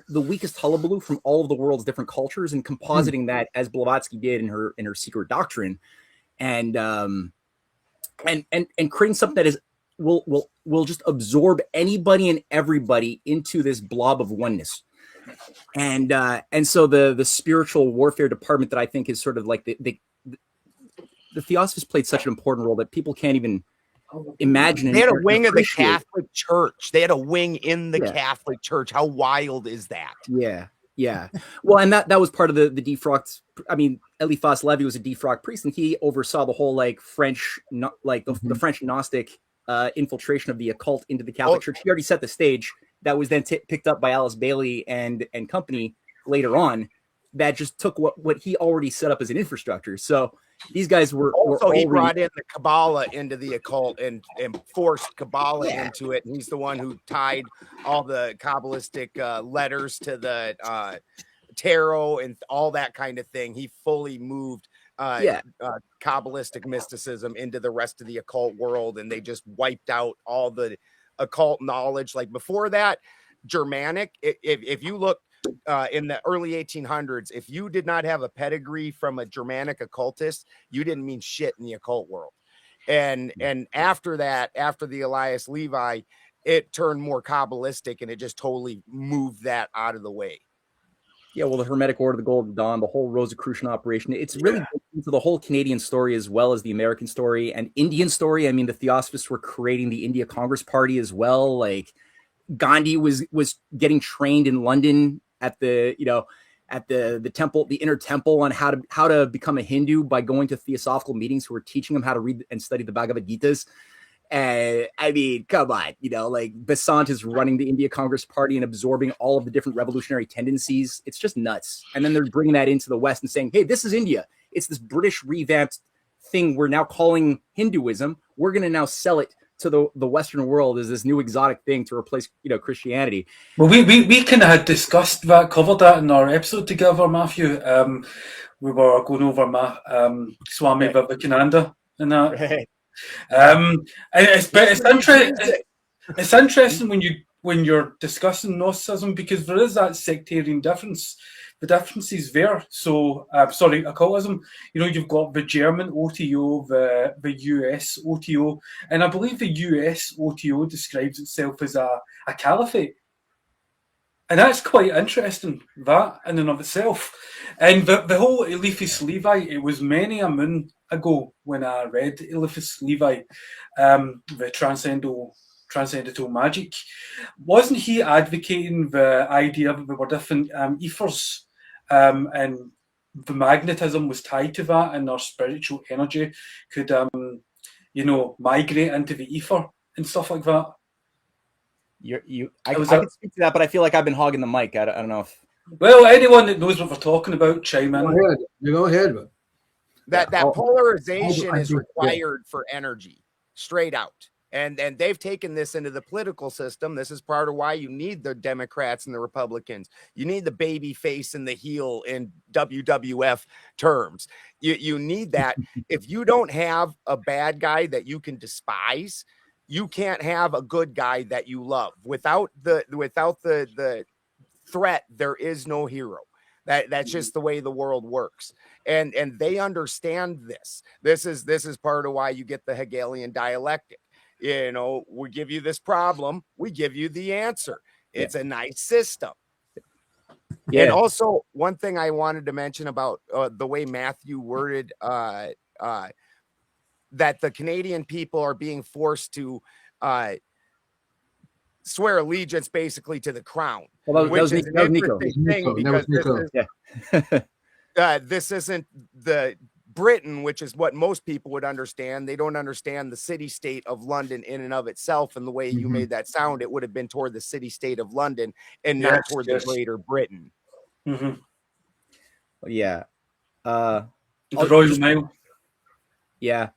weakest hullabaloo from all of the world's different cultures and compositing that, as Blavatsky did in her Secret Doctrine, and creating something that is will just absorb anybody and everybody into this blob of oneness. And so the spiritual warfare department that I think is sort of like the Theosophists played such an important role that people can't even imagine. They had a wing of the Catholic Church. They had a wing in the Catholic Church. How wild is that? Yeah. Well, and that was part of the defrocked. I mean, Eliphas Levi was a defrocked priest, and he oversaw the whole like French, the French Gnostic infiltration of the occult into the Catholic Church. He already set the stage. That was then picked up by Alice Bailey and company later on. That just took what he already set up as an infrastructure. So these guys were he brought in the Kabbalah into the occult and forced Kabbalah into it. And he's the one who tied all the Kabbalistic letters to the tarot and all that kind of thing. He fully moved Kabbalistic mysticism into the rest of the occult world, and they just wiped out all the occult knowledge. Like before that, Germanic, if you look in the early 1800s, if you did not have a pedigree from a Germanic occultist, you didn't mean shit in the occult world. And after that, after the Elias Levi, it turned more Kabbalistic, and it just totally moved that out of the way. Yeah, well, the Hermetic Order of the Golden Dawn, the whole Rosicrucian operation, it's really into the whole Canadian story as well as the American story and Indian story. I mean, the Theosophists were creating the India Congress Party as well. Like Gandhi was getting trained in London at the temple, the inner temple, on how to become a Hindu by going to theosophical meetings who were teaching him how to read and study the Bhagavad Gitas. I mean, come on, like Besant is running the India Congress Party and absorbing all of the different revolutionary tendencies. It's just nuts. And then they're bringing that into the West and saying, hey, this is India. It's this British revamped thing we're now calling Hinduism. We're going to now sell it to the Western world as this new exotic thing to replace, Christianity. Well, we kind of had discussed that, covered that in our episode together, Matthew. We were going over Swami Vivekananda and that. Right. It's interesting when you're discussing Gnosticism, because there is that sectarian difference. The difference is there. So, occultism. You've got the German OTO, the US OTO, and I believe the US OTO describes itself as a caliphate. And that's quite interesting, that in and of itself. And the whole Eliphas Levi, it was many a moon ago when I read Eliphas Levi, the transcendental magic. Wasn't he advocating the idea that there were different ethers, and the magnetism was tied to that, and our spiritual energy could, migrate into the ether and stuff like that? I can speak to that, but I feel like I've been hogging the mic. I don't know if. Well, anyone that knows what we're talking about, chime in. Go ahead. That polarization is required for energy, straight out. And they've taken this into the political system. This is part of why you need the Democrats and the Republicans. You need the baby face and the heel in WWF terms. You need that. If you don't have a bad guy that you can despise, you can't have a good guy that you love. Without the threat, there is no hero. That's just the way the world works. And they understand this. This is part of why you get the Hegelian dialectic. We give you this problem, we give you the answer. It's a nice system. Yeah. And also, one thing I wanted to mention about the way Matthew worded that the Canadian people are being forced to swear allegiance basically to the crown. Well, that was Nico. This isn't the Britain, which is what most people would understand. They don't understand the city-state of London in and of itself, and the way you made that sound, it would have been toward the city-state of London and not toward the Greater Britain. Mm-hmm. Yeah. The Royal Mail. Yeah.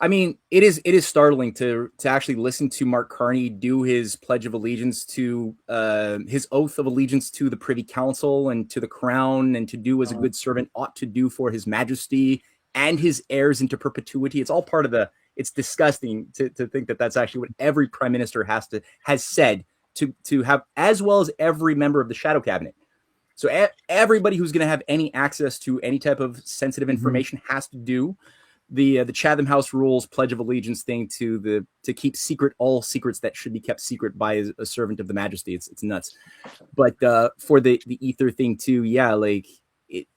I mean, it is startling to actually listen to Mark Carney do his pledge of allegiance to his oath of allegiance to the Privy Council and to the Crown, and to do as a good servant ought to do for His Majesty and his heirs into perpetuity. It's all part of the. It's disgusting to think that that's actually what every prime minister has said to have, as well as every member of the shadow cabinet. So everybody who's going to have any access to any type of sensitive information has to do the Chatham House Rules Pledge of Allegiance thing to keep secret all secrets that should be kept secret by a servant of the Majesty. It's nuts. But for the ether thing too, yeah, like it,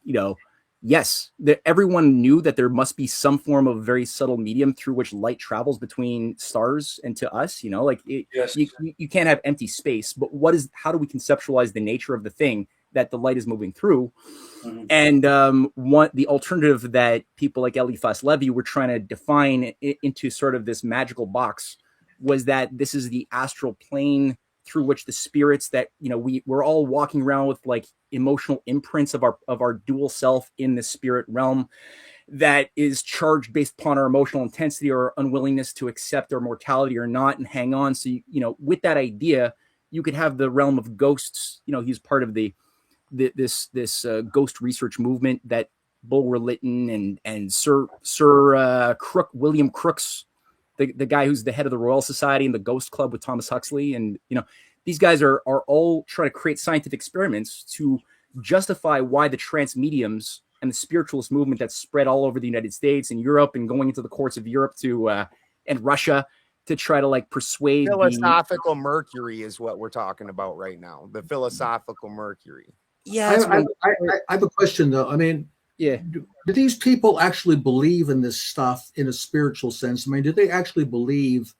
yes, everyone knew that there must be some form of very subtle medium through which light travels between stars and to us. Yes. You can't have empty space. But how do we conceptualize the nature of the thing that the light is moving through? Mhm. And the alternative that people like Eliphas Levi were trying to define into sort of this magical box was that this is the astral plane through which the spirits that we're all walking around with, like emotional imprints of our dual self in the spirit realm that is charged based upon our emotional intensity or unwillingness to accept our mortality or not and hang on. So with that idea, you could have the realm of ghosts. He's part of this ghost research movement that Bulwer Lytton and Sir William Crookes, the guy who's the head of the Royal Society and the Ghost Club with Thomas Huxley, and these guys are all trying to create scientific experiments to justify why the trance mediums and the spiritualist movement that's spread all over the United States and Europe and going into the courts of Europe and Russia to try to like persuade philosophical mercury is what we're talking about right now. The philosophical mercury. Yeah, I have a question though. I mean, yeah. Do these people actually believe in this stuff in a spiritual sense? I mean, do they actually believe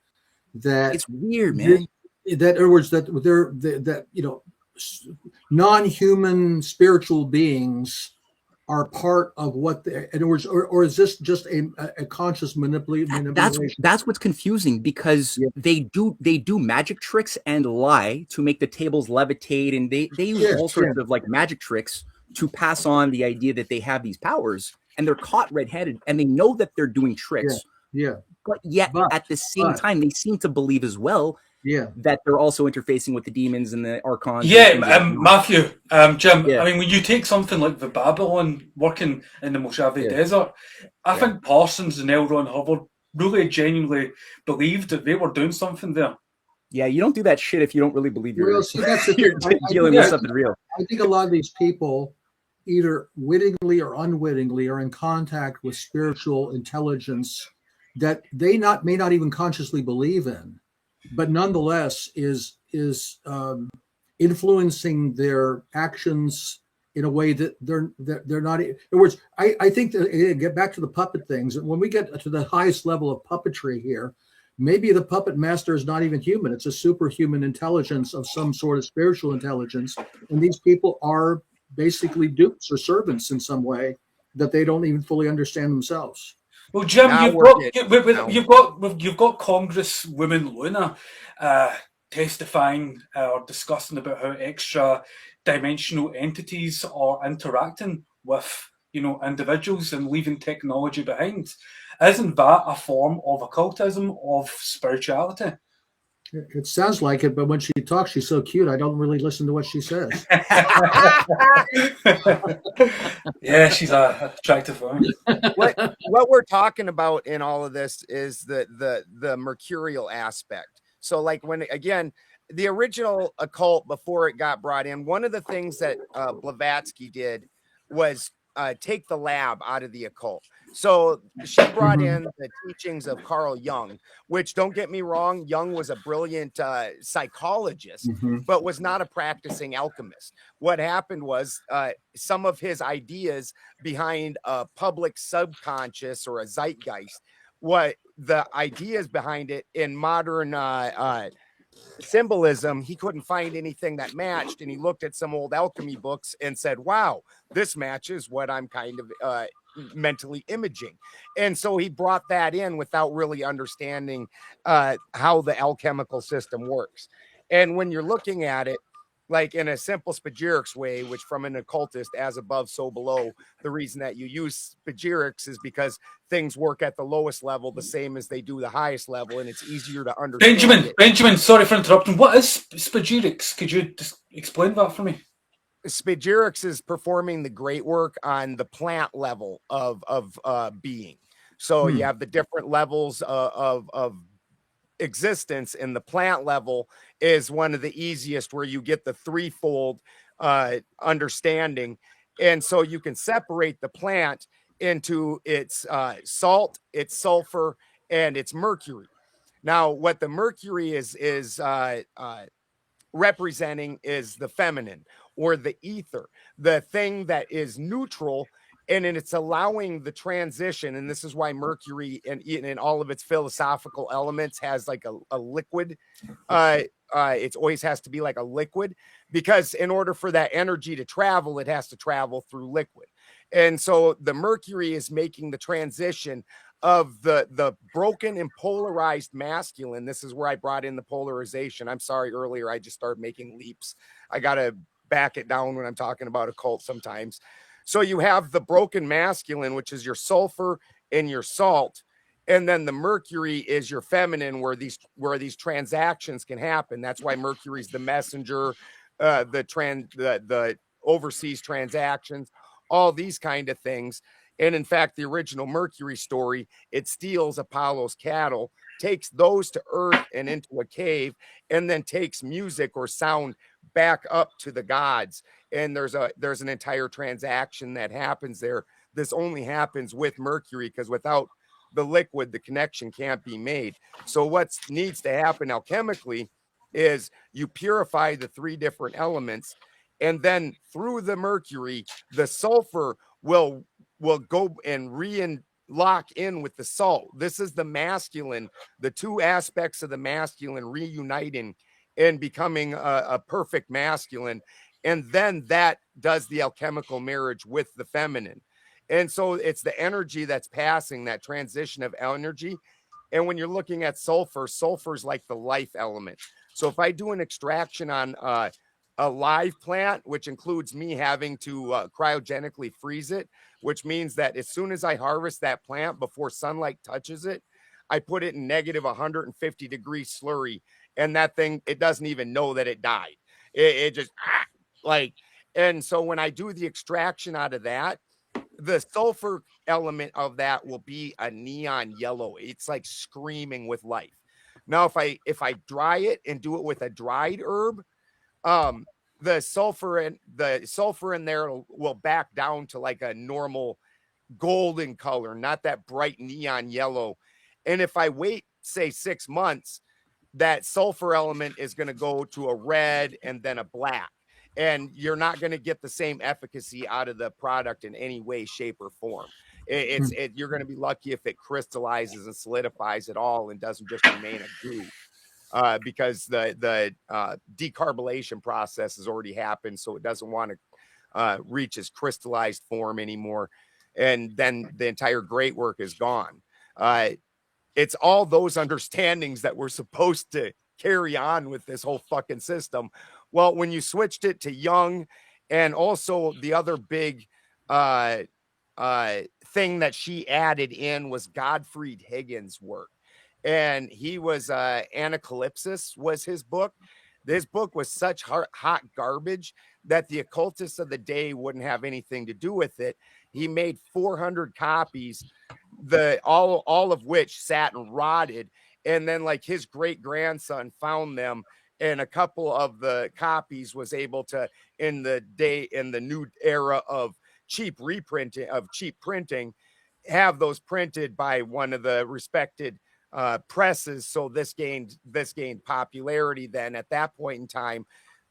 that it's weird, man? That in other words, that non-human spiritual beings are part of what they, in other words, or is this just a conscious manipulation? That's what's confusing, because they do magic tricks and lie to make the tables levitate, and they use all sorts of like magic tricks to pass on the idea that they have these powers, and they're caught red-handed, and they know that they're doing tricks. But yet at the same time, they seem to believe as well that they're also interfacing with the demons and the archons. Matthew, Jim, I mean, when you take something like the Babylon working in the Mojave Desert, I think Parsons and L. Ron Hubbard really genuinely believed that they were doing something there. Yeah, you don't do that shit if you don't really believe you're you're dealing with something real. I think a lot of these people, either wittingly or unwittingly, are in contact with spiritual intelligence that they may not even consciously believe in, but nonetheless is influencing their actions in a way that they're not. In other words, I think that, get back to the puppet things. When we get to the highest level of puppetry here, maybe the puppet master is not even human. It's a superhuman intelligence of some sort of spiritual intelligence, and these people are basically dupes or servants in some way that they don't even fully understand themselves. Well, Jim, you've got Congresswoman Luna testifying or discussing about how extra dimensional entities are interacting with individuals and leaving technology behind. Isn't that a form of occultism, of spirituality? It sounds like it, but when she talks, she's so cute. I don't really listen to what she says. Yeah, she's an attractive woman. What we're talking about in all of this is the mercurial aspect. So, like when again, the original occult before it got brought in, one of the things that Blavatsky did was take the lab out of the occult. So she brought in the teachings of Carl Jung, which, don't get me wrong, Jung was a brilliant psychologist, but was not a practicing alchemist. What happened was some of his ideas behind a public subconscious or a zeitgeist, what the ideas behind it in modern symbolism, he couldn't find anything that matched, and he looked at some old alchemy books and said, wow, this matches what I'm kind of mentally imaging. And so he brought that in without really understanding how the alchemical system works. And when you're looking at it like in a simple spagyrics way, which from an occultist, as above so below, the reason that you use spagyrics is because things work at the lowest level the same as they do the highest level, and it's easier to understand. Benjamin, sorry for interrupting. What is spagyrics? Could you just explain that for me? Spagyrics is performing the great work on the plant level of being. So you have the different levels of existence, and the plant level is one of the easiest, where you get the threefold understanding. And so you can separate the plant into its salt, its sulfur, and its mercury. Now, what the mercury is representing is the feminine, or the ether, the thing that is neutral, and it's allowing the transition. And this is why Mercury, and in all of its philosophical elements, has like a liquid. It always has to be like a liquid, because in order for that energy to travel, it has to travel through liquid. And so the Mercury is making the transition of the broken and polarized masculine. This is where I brought in the polarization. I'm sorry, earlier I just started making leaps. I gotta back it down when I'm talking about occult sometimes. So you have the broken masculine, which is your sulfur and your salt, and then the Mercury is your feminine, where these transactions can happen. That's why Mercury's the messenger, the overseas transactions, all these kind of things. And in fact, the original Mercury story, it steals Apollo's cattle, takes those to Earth and into a cave, and then takes music or sound back up to the gods. And there's an entire transaction that happens there. This only happens with Mercury, because without the liquid, the connection can't be made. So what needs to happen alchemically is you purify the three different elements, and then through the Mercury, the sulfur will go and lock in with the salt. This is the masculine, the two aspects of the masculine reuniting and becoming a perfect masculine. And then that does the alchemical marriage with the feminine. And so it's the energy that's passing, that transition of energy. And when you're looking at sulfur, sulfur is like the life element. So if I do an extraction on a live plant, which includes me having to cryogenically freeze it, which means that as soon as I harvest that plant, before sunlight touches it, I put it in negative 150 degree slurry, and that thing, it doesn't even know that it died. It just and so when I do the extraction out of that, the sulfur element of that will be a neon yellow. It's like screaming with life. Now, if I dry it and do it with a dried herb, the sulfur in there will back down to like a normal golden color, not that bright neon yellow. And if I wait, say 6 months, that sulfur element is going to go to a red and then a black. And you're not going to get the same efficacy out of the product in any way, shape, or form. You're going to be lucky if it crystallizes and solidifies at all and doesn't just remain a goo. Because the decarbylation process has already happened, so it doesn't want to reach its crystallized form anymore. And then the entire great work is gone. It's all those understandings that we're supposed to carry on with this whole fucking system. Well, when you switched it to Jung, and also the other big thing that she added in was Gottfried Higgins' work. And he was Anacalypsis was his book. This book was such hot garbage that the occultists of the day wouldn't have anything to do with it. He made 400 copies, all of which sat and rotted. And then like his great grandson found them, and a couple of the copies was able to, in the new era of cheap printing, have those printed by one of the respected presses. So this gained popularity then at that point in time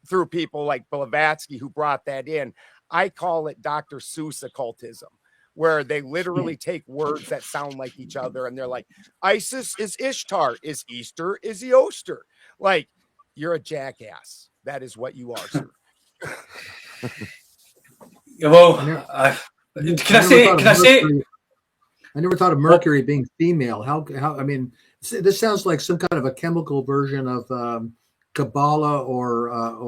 through people like Blavatsky, who brought that in. I call it Dr. Seuss occultism, where they literally take words that sound like each other, and they're like, Isis is Ishtar, is Easter is Eoster. Like, you're a jackass. That is what you are, sir. Yeah, well, I never thought of Mercury being female. How? I mean, this sounds like some kind of a chemical version of Kabbalah or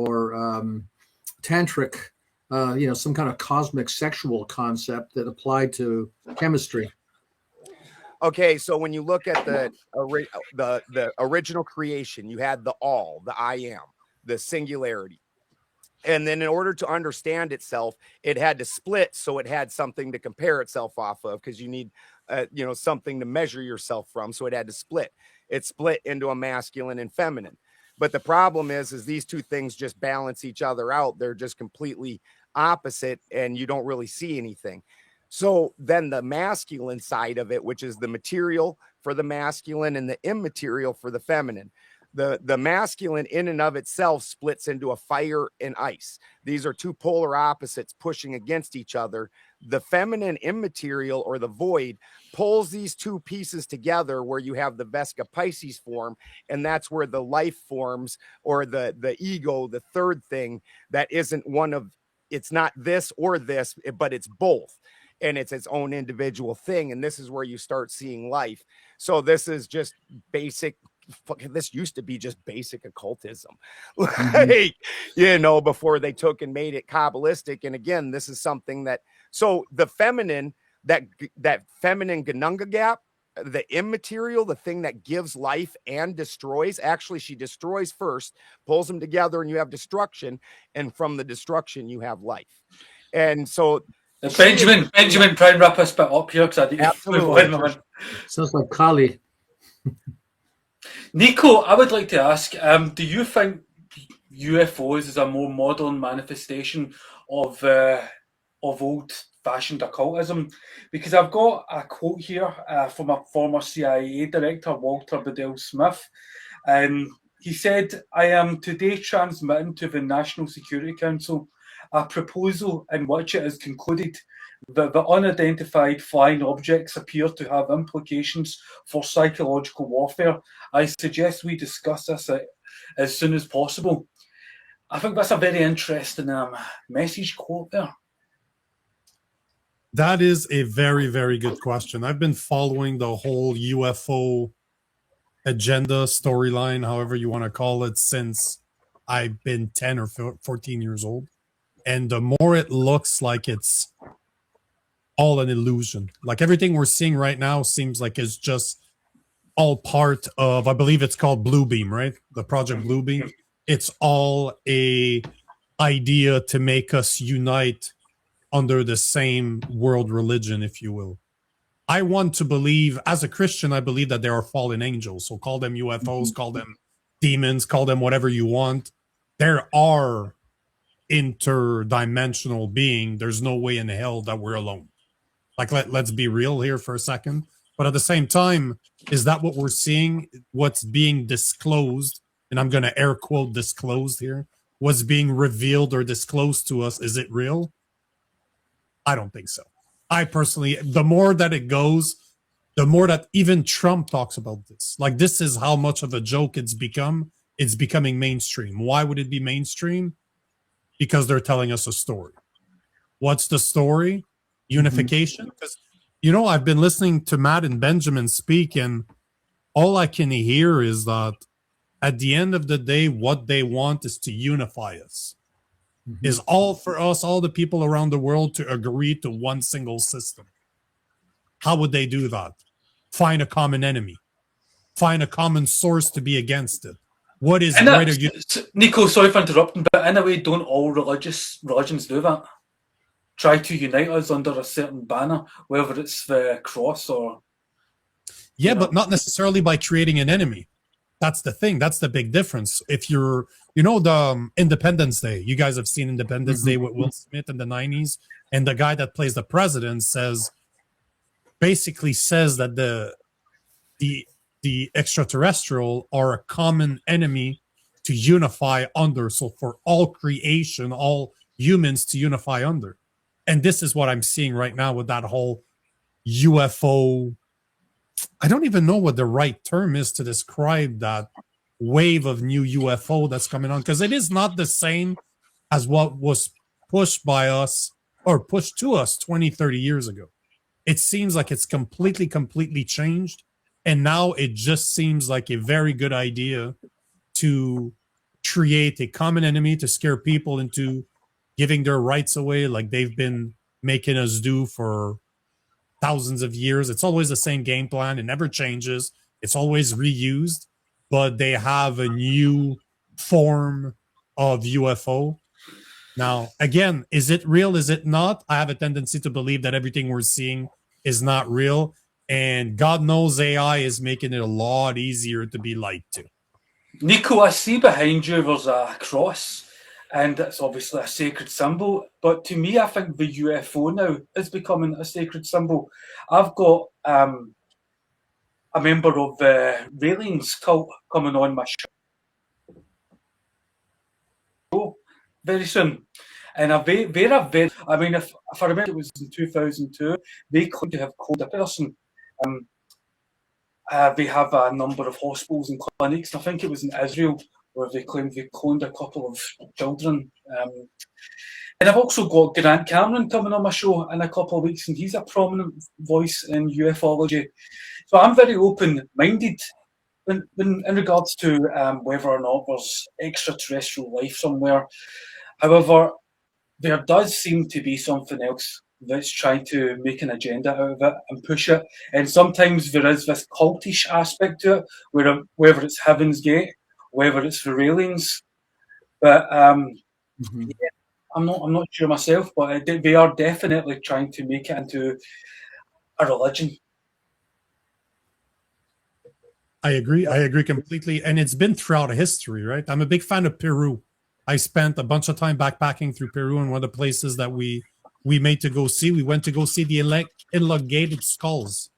tantric. Some kind of cosmic sexual concept that applied to chemistry. Okay, so when you look at the original creation, you had the all, the I am, the singularity. And then in order to understand itself, it had to split, so it had something to compare itself off of, because you need something to measure yourself from. So it had to split. It split into a masculine and feminine. But the problem is these two things just balance each other out. They're just completely opposite, and you don't really see anything. So then the masculine side of it, which is the material for the masculine and the immaterial for the feminine, the masculine in and of itself splits into a fire and ice. These are two polar opposites pushing against each other. The feminine immaterial, or the void, pulls these two pieces together, where you have the Vesca Pisces form, and that's where the life forms, or the ego, the third thing that isn't one of, it's not this or this, but it's both. And it's its own individual thing. And this is where you start seeing life. So this is just basic. This used to be just basic occultism, like, before they took and made it Kabbalistic. And again, this is something that, so the feminine, that feminine Ganunga gap, the immaterial, the thing that gives life and destroys, actually she destroys first, pulls them together, and you have destruction. And from the destruction, you have life. And so Benjamin, try and wrap us a bit up here, because I need to move on. Sounds like Kali. Nico, I would like to ask, do you think UFOs is a more modern manifestation of old-fashioned occultism? Because I've got a quote here from a former CIA director, Walter Bedell Smith, and he said, "I am today transmitting to the National Security Council a proposal in which it is concluded that the unidentified flying objects appear to have implications for psychological warfare. I suggest we discuss this as soon as possible." I think that's a very interesting message quote there. That is a very, very good question. I've been following the whole UFO agenda, storyline, however you want to call it, since I've been 10 or 14 years old. And the more it looks like it's all an illusion, like everything we're seeing right now seems like it's just all part of, I believe it's called Bluebeam, right? The Project Bluebeam. It's all a idea to make us unite under the same world religion, if you will. I want to believe, as a Christian, I believe that there are fallen angels. So call them UFOs, call them demons, call them whatever you want. There are interdimensional being. There's no way in hell that we're alone. Like, let's be real here for a second. But at the same time, is that what we're seeing? What's being disclosed, and I'm going to air quote disclosed here, what's being revealed or disclosed to us, is it real? I don't think so. I personally, the more that it goes, the more that even Trump talks about this. Like, this is how much of a joke it's become. It's becoming mainstream. Why would it be mainstream? Because they're telling us a story. What's the story? Unification. Because, I've been listening to Matt and Benjamin speak, and all I can hear is that at the end of the day, what they want is to unify us. Is all for us, all the people around the world, to agree to one single system. How would they do that? Find a common enemy. Find a common source to be against it. What is greater? Nico, sorry for interrupting, but in a way, don't all religions do that? Try to unite us under a certain banner, whether it's the cross or... Yeah, but not necessarily by creating an enemy. That's the thing. That's the big difference. If you're, the Independence Day, you guys have seen Independence Day with Will Smith in the 90s, and the guy that plays the president basically says that the extraterrestrial are a common enemy to unify under. So for all creation, all humans to unify under. And this is what I'm seeing right now with that whole UFO. I don't even know what the right term is to describe that wave of new UFO that's coming on, because it is not the same as what was pushed by us or pushed to us 20, 30 years ago. It seems like it's completely changed. And now it just seems like a very good idea to create a common enemy to scare people into giving their rights away, like they've been making us do for thousands of years. It's always the same game plan. It never changes. It's always reused, but they have a new form of UFO. Now, again, is it real? Is it not? I have a tendency to believe that everything we're seeing is not real. And God knows AI is making it a lot easier to be lied to. Nico, I see behind you there's a cross, and it's obviously a sacred symbol. But to me, I think the UFO now is becoming a sacred symbol. I've got a member of the Railings cult coming on my show very soon. And I mean, if I remember, it was in 2002, they claim to have called a person. They have a number of hospitals and clinics. I think it was in Israel where they claimed they cloned a couple of children. And I've also got Grant Cameron coming on my show in a couple of weeks, and he's a prominent voice in ufology. So I'm very open-minded in regards to whether or not there's extraterrestrial life somewhere. However, there does seem to be something else that's trying to make an agenda out of it and push it. And sometimes there is this cultish aspect to it, whether it's Heaven's Gate, whether it's the Railings. But yeah, I'm not sure myself, but they are definitely trying to make it into a religion. I agree completely. And it's been throughout history, right? I'm a big fan of Peru. I spent a bunch of time backpacking through Peru, and one of the places that we made to go see, we went to go see the elongated skulls.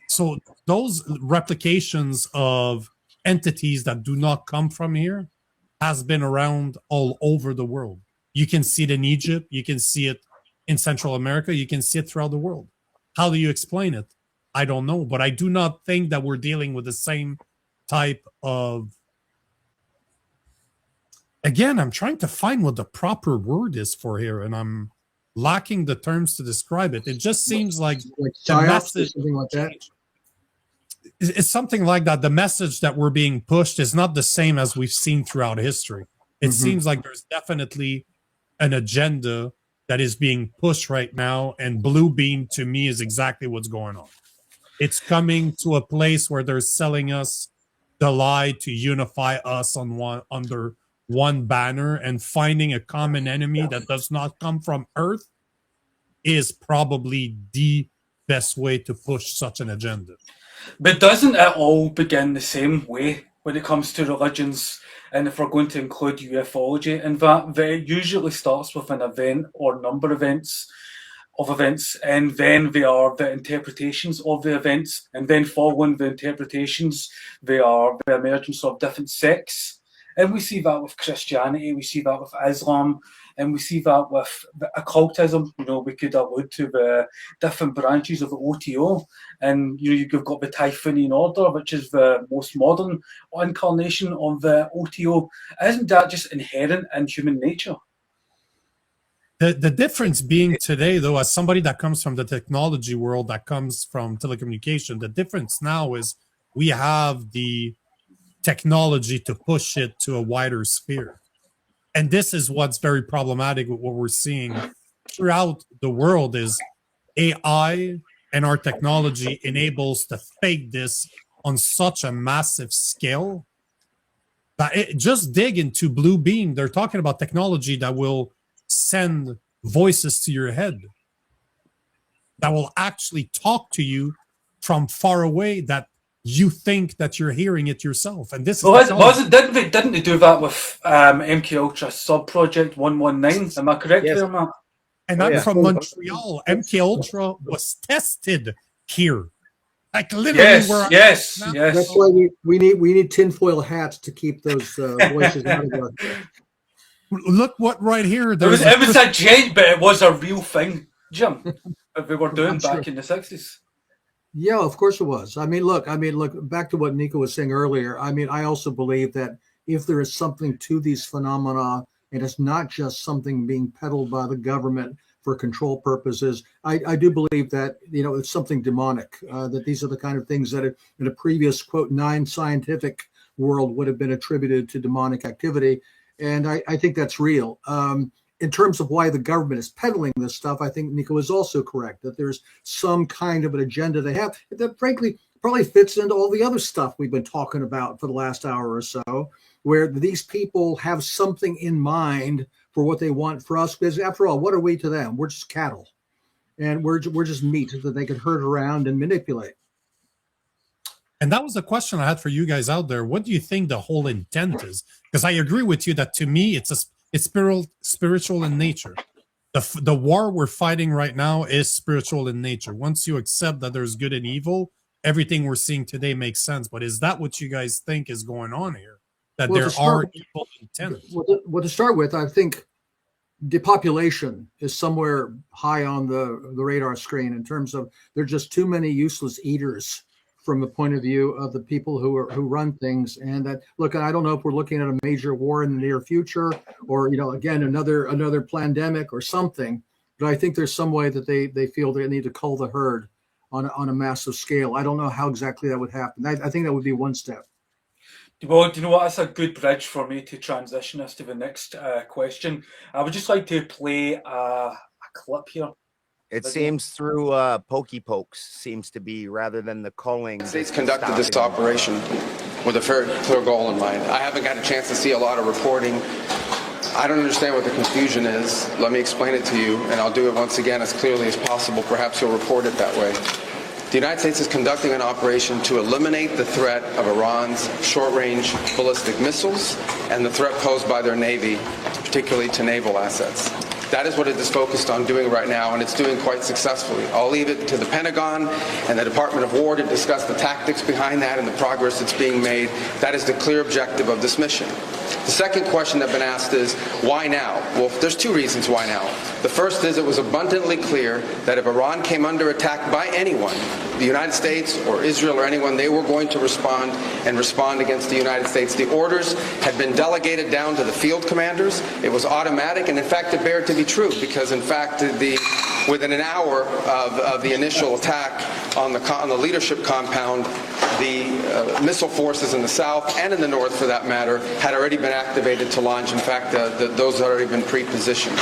So those replications of entities that do not come from here has been around all over the world. You can see it in Egypt. You can see it in Central America. You can see it throughout the world. How do you explain it? I don't know, but I do not think that we're dealing with the same type of... Again, I'm trying to find what the proper word is for here, and I'm lacking the terms to describe it. It just seems like the message, something like that. It's something like that. The message that we're being pushed is not the same as we've seen throughout history. It seems like there's definitely an agenda that is being pushed right now, and Blue Beam to me is exactly what's going on. It's coming to a place where they're selling us the lie to unify us on under one banner, and finding a common enemy that does not come from Earth is probably the best way to push such an agenda. But doesn't it all begin the same way when it comes to religions? And if we're going to include ufology in that, it usually starts with an event or number of events, and then they are the interpretations of the events, and then following the interpretations, they are the emergence of different sects. And we see that with Christianity, we see that with Islam, and we see that with occultism. You know, we could allude to the different branches of the OTO. And you've got the Typhonian Order, which is the most modern incarnation of the OTO. Isn't that just inherent in human nature? The difference being today, though, as somebody that comes from the technology world, that comes from telecommunication, the difference now is we have the technology to push it to a wider sphere. And this is what's very problematic with what we're seeing throughout the world is AI and our technology enables to fake this on such a massive scale that just dig into Blue Beam. They're talking about technology that will send voices to your head, that will actually talk to you from far away, that you think that you're hearing it yourself. And this is didn't they do that with MK Ultra sub project 119? Am I correct there, Matt? And I'm from Montreal. MK Ultra was tested here. Like literally yes. That's why we need tinfoil hats to keep those voices out of there. Look what right here. It was a change, but it was a real thing, Jim, that we were doing back in the 60s. Yeah, of course it was. I mean, look, back to what Nico was saying earlier. I mean, I also believe that if there is something to these phenomena, and it's not just something being peddled by the government for control purposes, I do believe that, it's something demonic, that these are the kind of things that in a previous, quote, non-scientific world would have been attributed to demonic activity. And I think that's real. In terms of why the government is peddling this stuff, I think Nico is also correct, that there's some kind of an agenda they have that frankly probably fits into all the other stuff we've been talking about for the last hour or so, where these people have something in mind for what they want for us. Because after all, what are we to them? We're just cattle, and we're just meat that they can herd around and manipulate. And that was the question I had for you guys out there. What do you think the whole intent is? Because I agree with you that to me, it's spiritual in nature. The war we're fighting right now is spiritual in nature. Once you accept that there's good and evil, everything we're seeing today makes sense. But is that what you guys think is going on here? That there are evil intents? Well, to start with, I think depopulation is somewhere high on the radar screen in terms of there's just too many useless eaters from the point of view of the people who run things. And that, look, I don't know if we're looking at a major war in the near future, or again another pandemic or something. But I think there's some way that they feel they need to cull the herd on a massive scale. I don't know how exactly that would happen. I think that would be one step. Well, do you know what? That's a good bridge for me to transition us to the next question. I would just like to play a clip here. It seems through pokey pokes seems to be rather than the culling. The States conducted this operation with a very clear goal in mind. I haven't got a chance to see a lot of reporting. I don't understand what the confusion is. Let me explain it to you, and I'll do it once again as clearly as possible. Perhaps you'll report it that way. The United States is conducting an operation to eliminate the threat of Iran's short-range ballistic missiles and the threat posed by their Navy, particularly to naval assets. That is what it is focused on doing right now, and it's doing quite successfully. I'll leave it to the Pentagon and the Department of War to discuss the tactics behind that and the progress that's being made. That is the clear objective of this mission. The second question that's been asked is, why now? Well, there's two reasons why now. The first is it was abundantly clear that if Iran came under attack by anyone, the United States or Israel or anyone, they were going to respond against the United States. The orders had been delegated down to the field commanders. It was automatic, and in fact, it bared to be true, because in fact, within an hour of the initial attack on the leadership compound, the missile forces in the south and in the north, for that matter, had already been activated to launch. In fact, those had already been pre-positioned.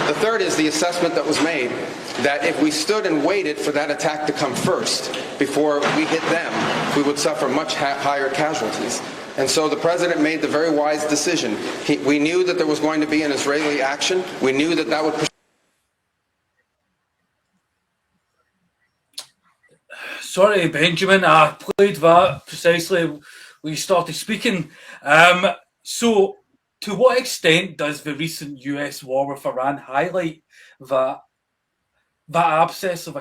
The third is the assessment that was made that if we stood and waited for that attack to come first before we hit them, we would suffer much higher casualties. And so the president made the very wise decision. We knew that there was going to be an Israeli action. We knew that that would... Sorry, Benjamin, I played that precisely when you started speaking. So, to what extent does the recent US war with Iran highlight that absence of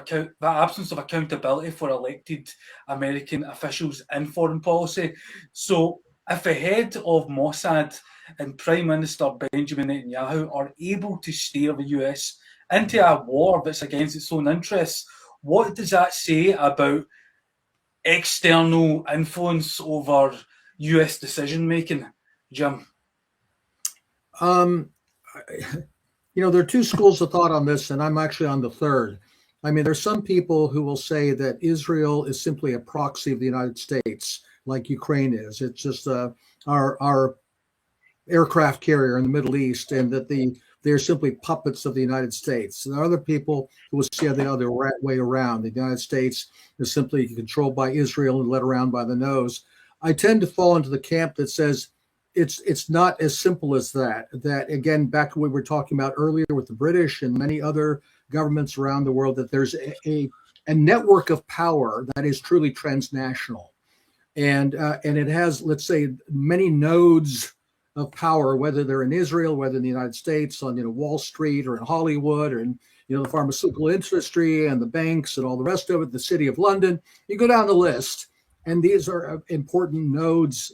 accountability for elected American officials in foreign policy? So, if the head of Mossad and Prime Minister Benjamin Netanyahu are able to steer the US into a war that's against its own interests, what does that say about external influence over US decision making, Jim? There are two schools of thought on this, and I'm actually on the third. I mean, there's some people who will say that Israel is simply a proxy of the United States, like Ukraine is. It's just our aircraft carrier in the Middle East, and that they're simply puppets of the United States. And there are other people who will see the other way around. The United States is simply controlled by Israel and led around by the nose. I tend to fall into the camp that says it's not as simple as that. That, again, back to what we were talking about earlier with the British and many other governments around the world, that there's a network of power that is truly transnational. And it has, let's say, many nodes of power, whether they're in Israel, whether in the United States, on Wall Street, or in Hollywood, or in the pharmaceutical industry and the banks and all the rest of it, the City of London. You go down the list, and these are important nodes.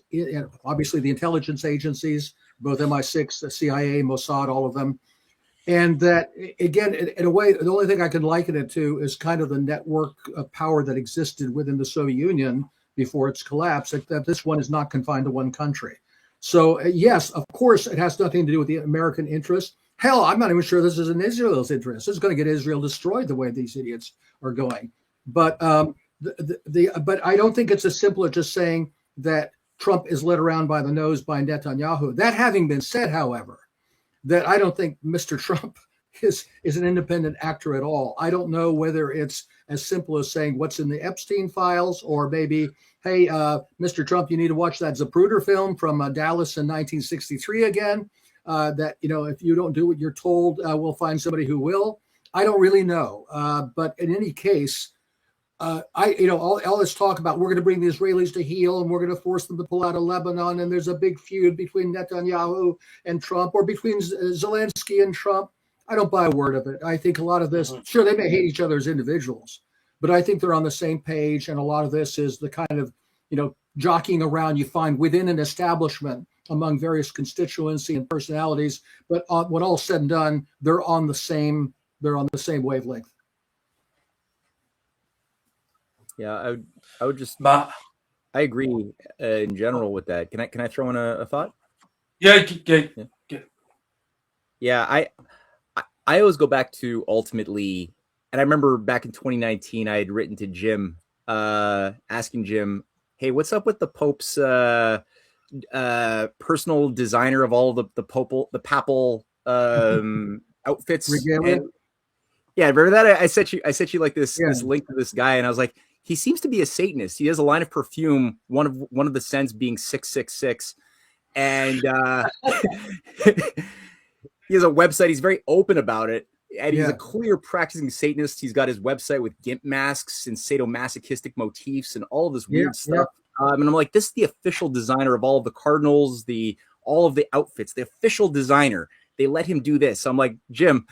Obviously, the intelligence agencies, both MI6, the CIA, Mossad, all of them. And that, again, in a way, the only thing I can liken it to is kind of the network of power that existed within the Soviet Union before its collapse, that this one is not confined to one country. So, yes, of course, it has nothing to do with the American interest. Hell, I'm not even sure this is in Israel's interest. This is going to get Israel destroyed the way these idiots are going. But but I don't think it's as simple as just saying that Trump is led around by the nose by Netanyahu. That having been said, however, that I don't think Mr. Trump is an independent actor at all. I don't know whether it's as simple as saying what's in the Epstein files, or maybe, hey, Mr. Trump, you need to watch that Zapruder film from Dallas in 1963 again. that, if you don't do what you're told, we'll find somebody who will. I don't really know. But in any case, all this talk about we're going to bring the Israelis to heel and we're going to force them to pull out of Lebanon, and there's a big feud between Netanyahu and Trump, or between Zelensky and Trump. I don't buy a word of it. I think a lot of this, sure, they may hate each other as individuals, but I think they're on the same page. And a lot of this is the kind of, jockeying around you find within an establishment among various constituency and personalities. But when all said and done, they're on the same wavelength. Yeah, I would just, Matt. I agree in general with that. Can I throw in a thought? Yeah. I always go back to ultimately, and I remember back in 2019, I had written to Jim, asking Jim, hey, what's up with the Pope's personal designer of all the papal outfits? And, yeah, remember that? I sent you like this link to this guy, and I was like, he seems to be a Satanist. He has a line of perfume, one of the scents being 666, and he has a website. He's very open about it, and he's a clear practicing Satanist. He's got his website with gimp masks and sadomasochistic motifs and all of this weird stuff. And I'm like, this is the official designer of all of the cardinals, all of the outfits, the official designer. They let him do this. So I'm like, Jim,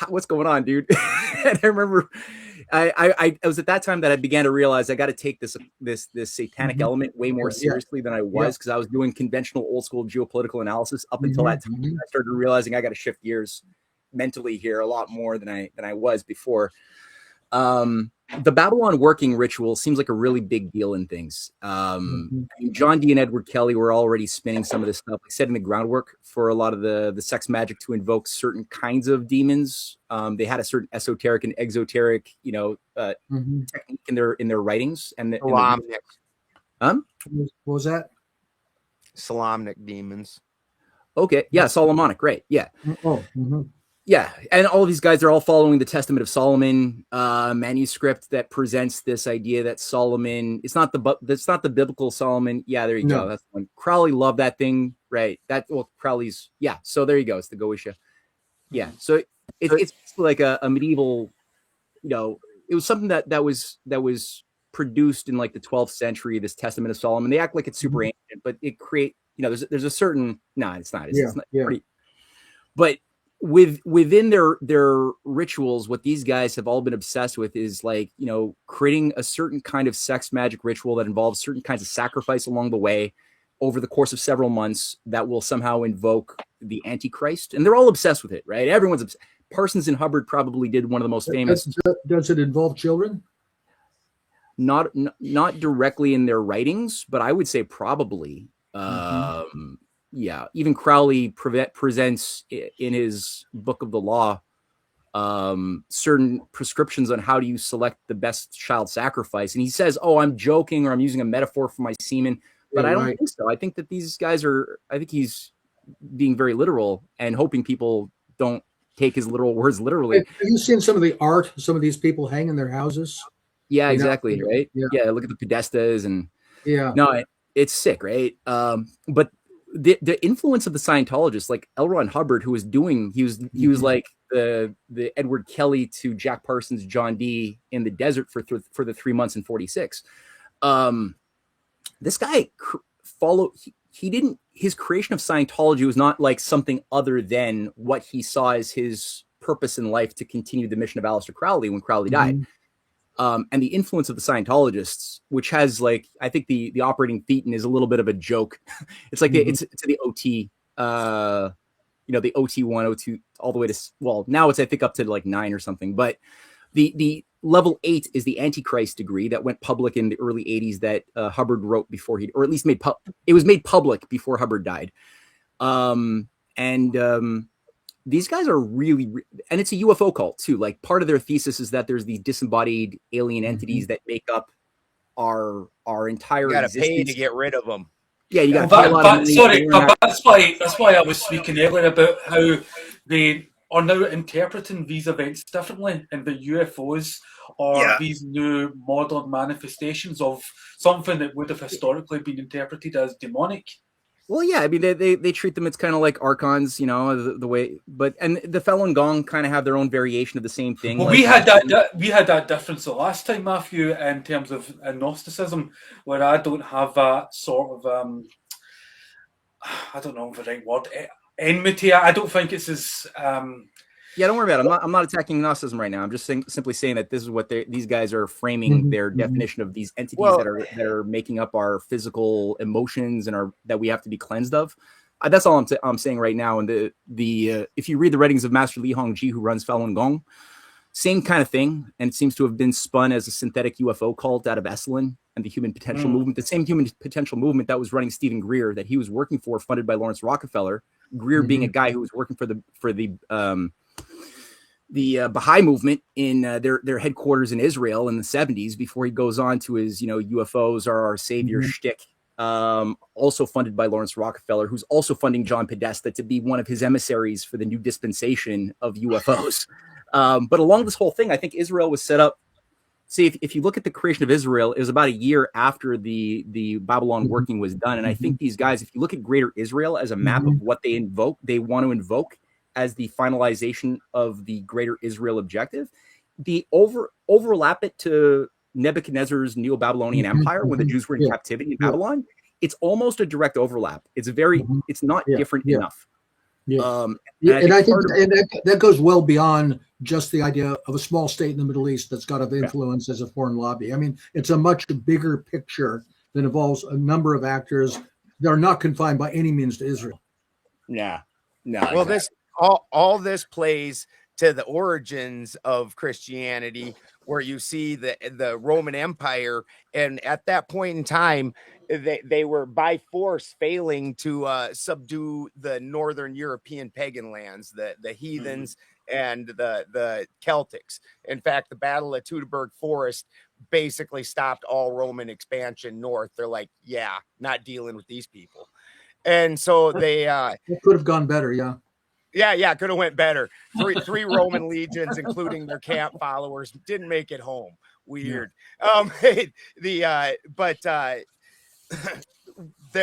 what's going on, dude? And I remember I was at that time that I began to realize I got to take this satanic element way more seriously than I was, because I was doing conventional old school geopolitical analysis up until that time. I started realizing I got to shift gears mentally here a lot more than I was before. The Babylon working ritual seems like a really big deal in things. John Dee and Edward Kelly were already spinning some of this stuff, like setting the groundwork for a lot of the sex magic to invoke certain kinds of demons. They had a certain esoteric and exoteric, technique in their writings. And Solomonic. What was that? Solomonic demons. Okay, yeah, Solomonic, right? Yeah. Yeah, and all of these guys are all following the Testament of Solomon manuscript that presents this idea that Solomon, it's not the biblical Solomon. Yeah, there you go. That's one. Crowley loved that thing, right? Crowley's, yeah. So there you go. It's the Goetia. Yeah. So it's like a medieval, it was something that was produced in like the 12th century. This Testament of Solomon. They act like it's super ancient, but it create, there's a certain, it's not. It's not pretty, but within their rituals, what these guys have all been obsessed with is like, creating a certain kind of sex magic ritual that involves certain kinds of sacrifice along the way over the course of several months that will somehow invoke the Antichrist. And they're all obsessed with it, right? Everyone's obsessed. Parsons and Hubbard probably did one of the most famous. Does it involve children? Not directly in their writings, but I would say probably. Yeah, even Crowley presents in his Book of the Law certain prescriptions on how do you select the best child sacrifice. And he says, oh, I'm joking, or I'm using a metaphor for my semen. But I don't think so. I think that these guys I think he's being very literal and hoping people don't take his literal words literally. Have you seen some of the art some of these people hang in their houses? Yeah, exactly, right? Yeah, look at the Podestas and it's sick, right? But the influence of the Scientologists, like L. Ron Hubbard, he was like the Edward Kelly to Jack Parsons, John Dee in the desert for the 3 months in 46. This guy his creation of Scientology was not like something other than what he saw as his purpose in life to continue the mission of Aleister Crowley when Crowley died. And the influence of the Scientologists, which has like, I think the operating thetan is a little bit of a joke. It's like it's the OT, the OT1, OT, all the way to, well, now it's, I think, up to like 9 or something. But the level 8 is the Antichrist degree that went public in the early 80s that Hubbard wrote before or at least it was made public before Hubbard died. These guys are really, and it's a UFO cult too. Like part of their thesis is that there's these disembodied alien entities that make up our entire. You gotta existence. pay to get rid of them. Yeah, you got to pay a lot of money. Sorry, that's why I was speaking earlier about how they are now interpreting these events differently, and the UFOs are these new modern manifestations of something that would have historically been interpreted as demonic. Well, yeah, I mean, they treat them, it's kind of like archons, you know, the way, but, and the Falun Gong kind of have their own variation of the same thing. Well, like, we had that difference the last time, Matthew, in terms of Gnosticism, where I don't have that sort of I don't know the right word, enmity. I don't think it's as yeah, don't worry about it. I'm not attacking Gnosticism right now. I'm just simply saying that this is what these guys are framing their definition of these entities that are making up our physical emotions and that we have to be cleansed of. That's all I'm saying right now. And the if you read the writings of Master Li Hongji, who runs Falun Gong, same kind of thing, and it seems to have been spun as a synthetic UFO cult out of Esalen and the Human Potential Movement, the same Human Potential Movement that was running Stephen Greer, that he was working for, funded by Lawrence Rockefeller. Greer being a guy who was working for the Baha'i movement in their headquarters in Israel in the 70s, before he goes on to his, UFOs are our savior shtick. Also funded by Lawrence Rockefeller, who's also funding John Podesta to be one of his emissaries for the new dispensation of UFOs. But along this whole thing, I think Israel was set up. See, if you look at the creation of Israel, it was about a year after the Babylon working was done. And I think these guys, if you look at Greater Israel as a map of what they want to invoke as the finalization of the Greater Israel objective, the overlap it to Nebuchadnezzar's Neo-Babylonian Empire when the Jews were in captivity in Babylon, it's almost a direct overlap. It's it's not different enough. Yeah. And I think that goes well beyond just the idea of a small state in the Middle East that's got of influence as a foreign lobby. I mean, it's a much bigger picture that involves a number of actors that are not confined by any means to Israel. No. Well, all this plays to the origins of Christianity, where you see the Roman Empire, and at that point in time, they were by force failing to subdue the northern European pagan lands, the heathens and the Celtics. In fact, the Battle of Teutoburg Forest basically stopped all Roman expansion north. They're like, yeah, not dealing with these people. And so they it could have gone better, Yeah, could have went better. Three Roman legions, including their camp followers, didn't make it home. Weird. Yeah.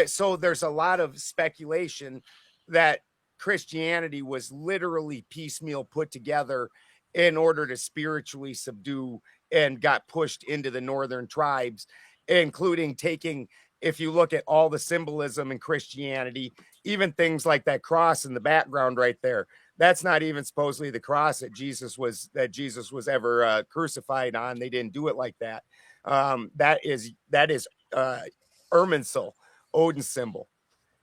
So there's a lot of speculation that Christianity was literally piecemeal put together in order to spiritually subdue and got pushed into the northern tribes, including taking, if you look at all the symbolism in Christianity, even things like that cross in the background right there, that's not even supposedly the cross that Jesus was ever crucified on. They didn't do it like that. That is Irminsul, Odin's symbol.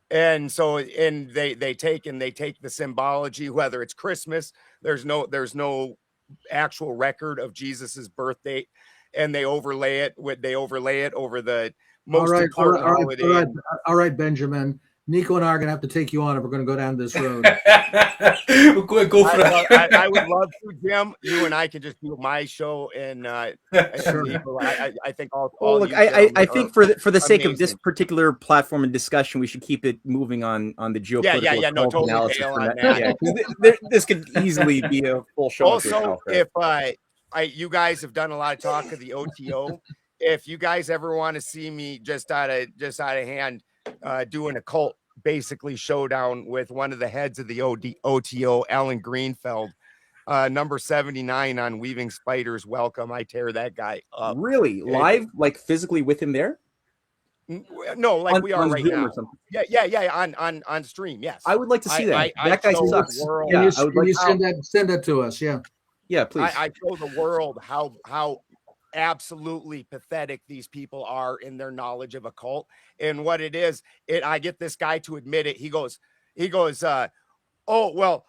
And so, and they take the symbology, whether it's Christmas, there's no actual record of Jesus's birth date, and they overlay it over the most important holiday. All right, Benjamin. Nico and I are going to have to take you on if we're going to go down this road. Go for it. I would love to, Jim. You and I can just do my show, and Nico, I think all. Well, look, I think for the sake of this particular platform and discussion, we should keep it moving on the geopolitical totally analysis. on that. This could easily be a full show. Also, if you guys have done a lot of talk of the OTO, if you guys ever want to see me just out of hand doing a cult basically showdown with one of the heads of the OTO, Alan Greenfeld, number 79 on Weaving Spiders, welcome. I tear that guy up. Really? Live? Like physically with him there? No, like we are right now. Yeah, on stream, yes. I would like to see that. That guy sucks. Yeah, I would like to send that to us, Yeah, please. I show the world how absolutely pathetic these people are in their knowledge of occult and what it is. I get this guy to admit it. He goes, oh, well,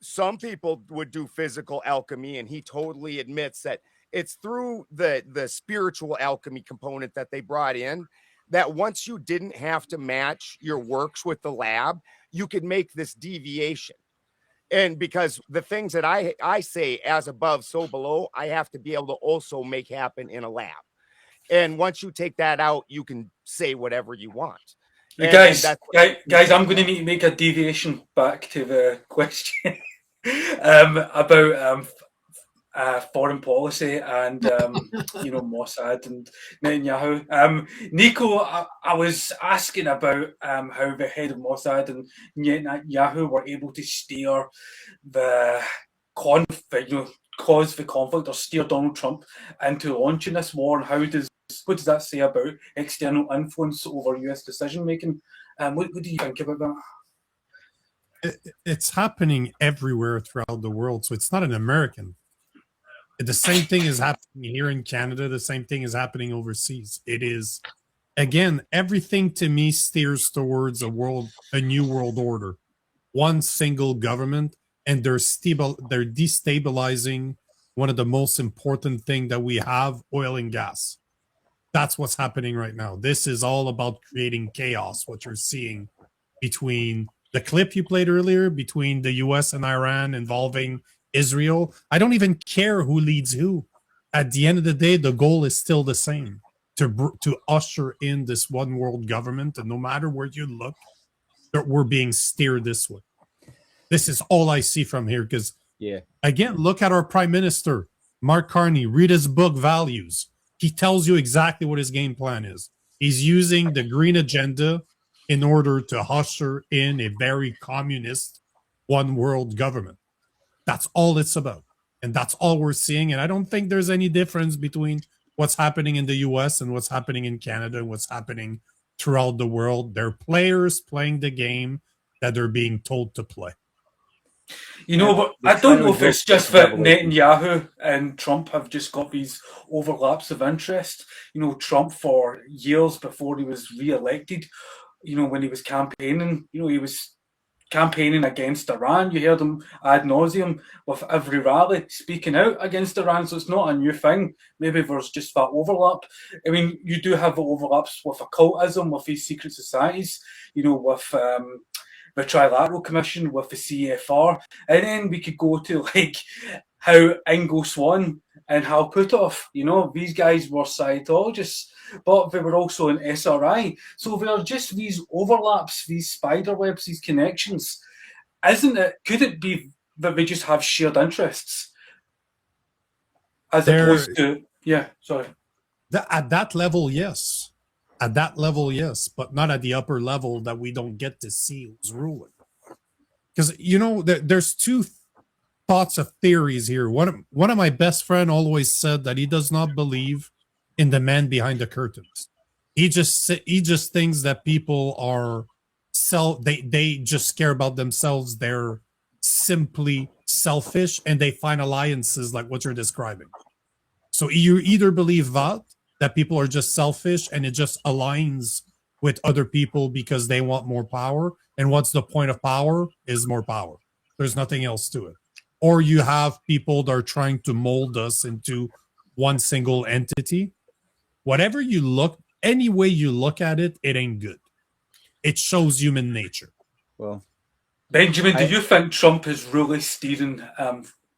some people would do physical alchemy, and he totally admits that it's through the spiritual alchemy component that they brought in, that once you didn't have to match your works with the lab, you could make this deviation. And because the things that I say as above, so below, I have to be able to also make happen in a lab. And once you take that out, you can say whatever you want. Guys, I'm going to need to make a deviation back to the question about foreign policy and Mossad and Netanyahu. Nico, I was asking about how the head of Mossad and Netanyahu were able to steer the conflict, cause the conflict or steer Donald Trump into launching this war, and what does that say about external influence over US decision making? What do you think about that? It's happening everywhere throughout the world, so it's not an American. The same thing is happening here in Canada. The same thing is happening overseas. It is, again, everything to me steers towards a new world order, one single government, and they're destabilizing one of the most important thing that we have, oil and gas. That's what's happening right now. This is all about creating chaos. What you're seeing between the clip you played earlier, between the US and Iran involving Israel. I don't even care who leads who. At the end of the day, the goal is still the same, to usher in this one world government. And no matter where you look, we're being steered this way. This is all I see from here. Because, again, look at our prime minister, Mark Carney. Read his book, Values. He tells you exactly what his game plan is. He's using the green agenda in order to usher in a very communist one world government. That's all it's about. And that's all we're seeing. And I don't think there's any difference between what's happening in the US and what's happening in Canada and what's happening throughout the world. They're players playing the game that they're being told to play. But I don't know if it's just that Netanyahu and Trump have just got these overlaps of interest. Trump, for years before he was re-elected, when he was campaigning, he was campaigning against Iran. You heard him ad nauseum with every rally speaking out against Iran. So it's not a new thing. Maybe there's just that overlap. I mean, you do have the overlaps with occultism, with these secret societies, with the Trilateral Commission, with the CFR. And then we could go to how Ingo Swann and Hal Puthoff, these guys were Scientologists, but they were also in SRI. So there are just these overlaps, these spider webs, these connections. Could it be that they just have shared interests? Opposed to, At that level, yes. At that level, yes, but not at the upper level that we don't get to see who's ruling. Because, there's two thoughts of theories here. One of my best friend always said that he does not believe in the man behind the curtains. He just thinks that people are they just care about themselves. They're simply selfish and they find alliances like what you're describing. So you either believe that people are just selfish and it just aligns with other people because they want more power. And what's the point of power is more power. There's nothing else to it. Or you have people that are trying to mold us into one single entity. Whatever you look, any way you look at it, it ain't good. It shows human nature. Well, Benjamin, do you think Trump is really steering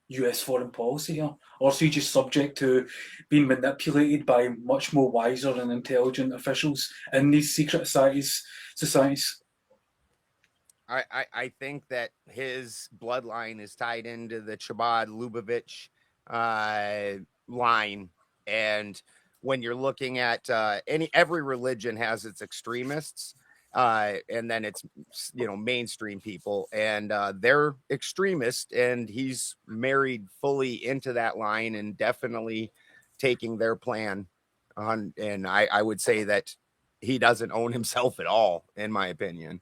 US foreign policy here? Or is he just subject to being manipulated by much more wiser and intelligent officials in these secret societies? I think that his bloodline is tied into the Chabad Lubavitch line. And when you're looking at every religion has its extremists, and then it's mainstream people, and they're extremist, and he's married fully into that line and definitely taking their plan on. And I would say that he doesn't own himself at all, in my opinion.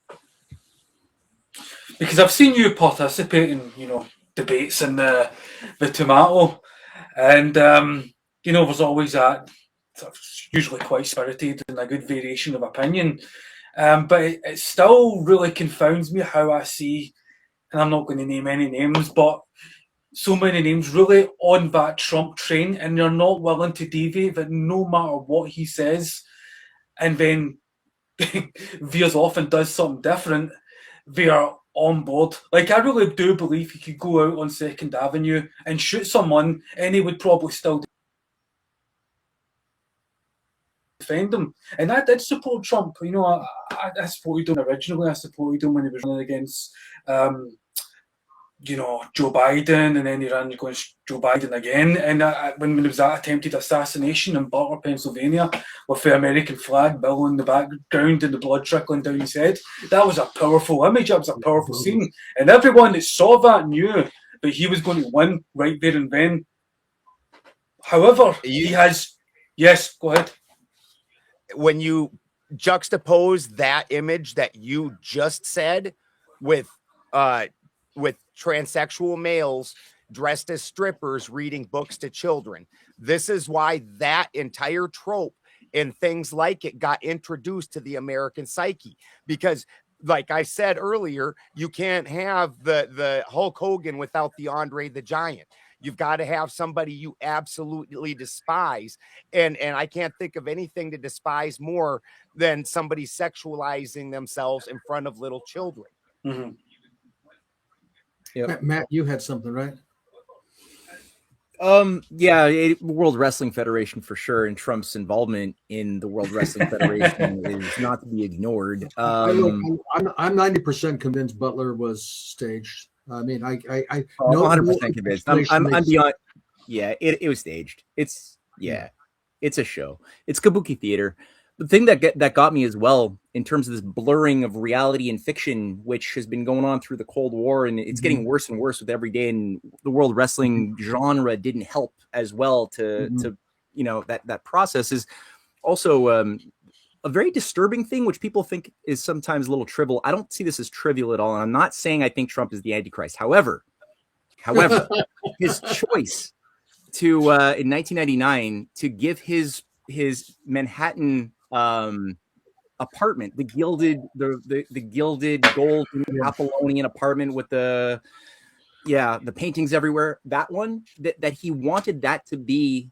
Because I've seen you participate in, debates in the tomato, and there's always that usually quite spirited and a good variation of opinion. But it still really confounds me how I see, and I'm not going to name any names, but so many names really on that Trump train, and they're not willing to deviate, that no matter what he says, and then veers off and does something different, they are on board. I really do believe he could go out on 2nd Avenue and shoot someone, and he would probably still defend him. And I did support Trump. I supported him originally. I supported him when he was running against Joe Biden, and then he ran against Joe Biden again. And when there was that attempted assassination in Butler, Pennsylvania, with the American flag billowing in the background and the blood trickling down his head, that was a powerful image. That was a powerful scene. And everyone that saw that knew that he was going to win right there and then. However, he has... Yes, go ahead. When you juxtapose that image that you just said with transsexual males dressed as strippers reading books to children, this is why that entire trope and things like it got introduced to the American psyche. Because, like I said earlier, you can't have the Hulk Hogan without the Andre the Giant. You've got to have somebody you absolutely despise. And I can't think of anything to despise more than somebody sexualizing themselves in front of little children. Mm-hmm. Yep. Matt, you had something, right? World Wrestling Federation for sure, and Trump's involvement in the World Wrestling Federation is not to be ignored. I'm 90% convinced Butler was staged. I mean, I'm 100% convinced. I'm beyond. Yeah, it was staged. It's a show. It's kabuki theater. The thing that got me as well in terms of this blurring of reality and fiction, which has been going on through the Cold War, and it's getting worse and worse with every day. And the world wrestling genre didn't help as well to that process is also a very disturbing thing, which people think is sometimes a little trivial. I don't see this as trivial at all. And I'm not saying I think Trump is the Antichrist. However, his choice to in 1999 to give his Manhattan apartment, the gilded gold Apollonian apartment with the paintings everywhere, that one that he wanted that to be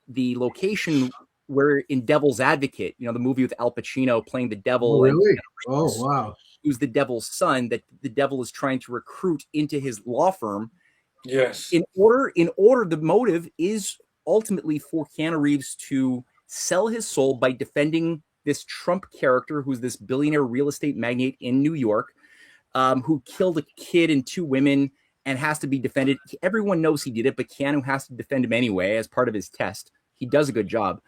the location where in Devil's Advocate, the movie with Al Pacino playing the devil. Oh, really? Wow. Who's the devil's son that the devil is trying to recruit into his law firm. Yes. In order, the motive is ultimately for Keanu Reeves to sell his soul by defending this Trump character, who's this billionaire real estate magnate in New York, who killed a kid and 2 women and has to be defended. Everyone knows he did it, but Keanu has to defend him anyway as part of his test. He does a good job.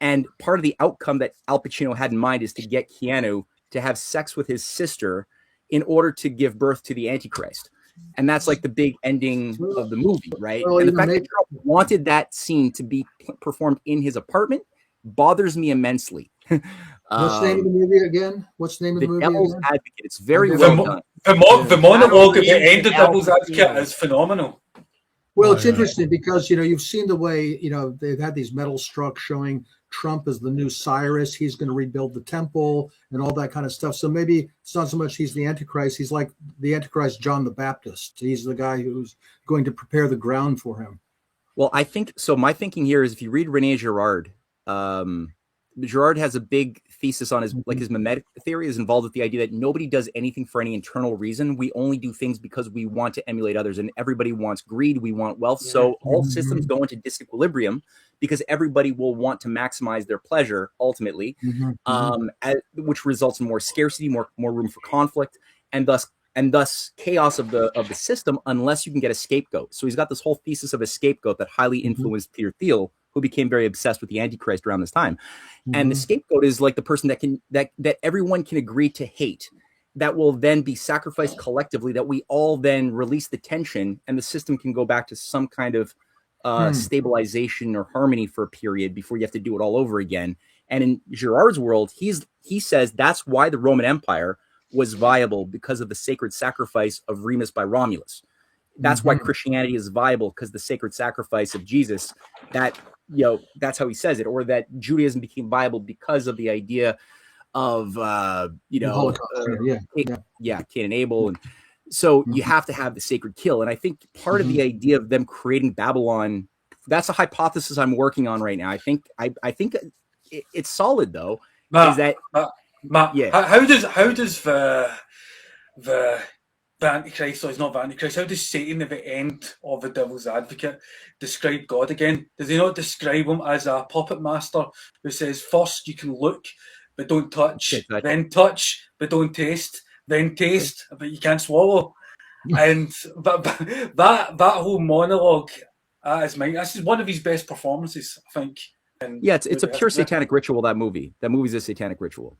And part of the outcome that Al Pacino had in mind is to get Keanu to have sex with his sister in order to give birth to the Antichrist. And that's like the big ending of the movie, right? Well, and the fact that Trump wanted that scene to be performed in his apartment bothers me immensely. What's the name of the movie again? What's the name of the movie? The Devil's again? Advocate. It's very well done. The monologue at the end of Devil's Advocate is phenomenal. Well, it's interesting because, you've seen the way, they've had these metal structs showing Trump as the new Cyrus. He's going to rebuild the temple and all that kind of stuff. So maybe it's not so much he's the Antichrist. He's like the Antichrist John the Baptist. He's the guy who's going to prepare the ground for him. Well, I think so. My thinking here is if you read Rene Girard, Girard has a big thesis on his mimetic theory is involved with the idea that nobody does anything for any internal reason. We only do things because we want to emulate others, and everybody wants greed. We want wealth. So all systems go into disequilibrium because everybody will want to maximize their pleasure ultimately, which results in more scarcity, more room for conflict, and thus chaos of the system unless you can get a scapegoat. So he's got this whole thesis of a scapegoat that highly influenced Peter Thiel, who became very obsessed with the Antichrist around this time. And the scapegoat is like the person that everyone can agree to hate, that will then be sacrificed collectively, that we all then release the tension and the system can go back to some kind of stabilization or harmony for a period before you have to do it all over again. And in Girard's world, he says that's why the Roman Empire was viable, because of the sacred sacrifice of Remus by Romulus. That's why Christianity is viable, because the sacred sacrifice of Jesus, that's how he says it, or that Judaism became viable because of the idea of Cain and Abel. And so you have to have the sacred kill. And I think part of the idea of them creating Babylon, that's a hypothesis I'm working on right now. I think it's solid though. Matt, is that Matt, how does the Antichrist, or it's not the Antichrist, how does Satan at the end of the Devil's Advocate describe God again? Does he not describe him as a puppet master who says, first you can look but don't touch, then touch but don't taste, then taste but you can't swallow? And that whole monologue is mine. This is one of his best performances, I think. Yeah, it's a pure satanic ritual. That movie's a satanic ritual.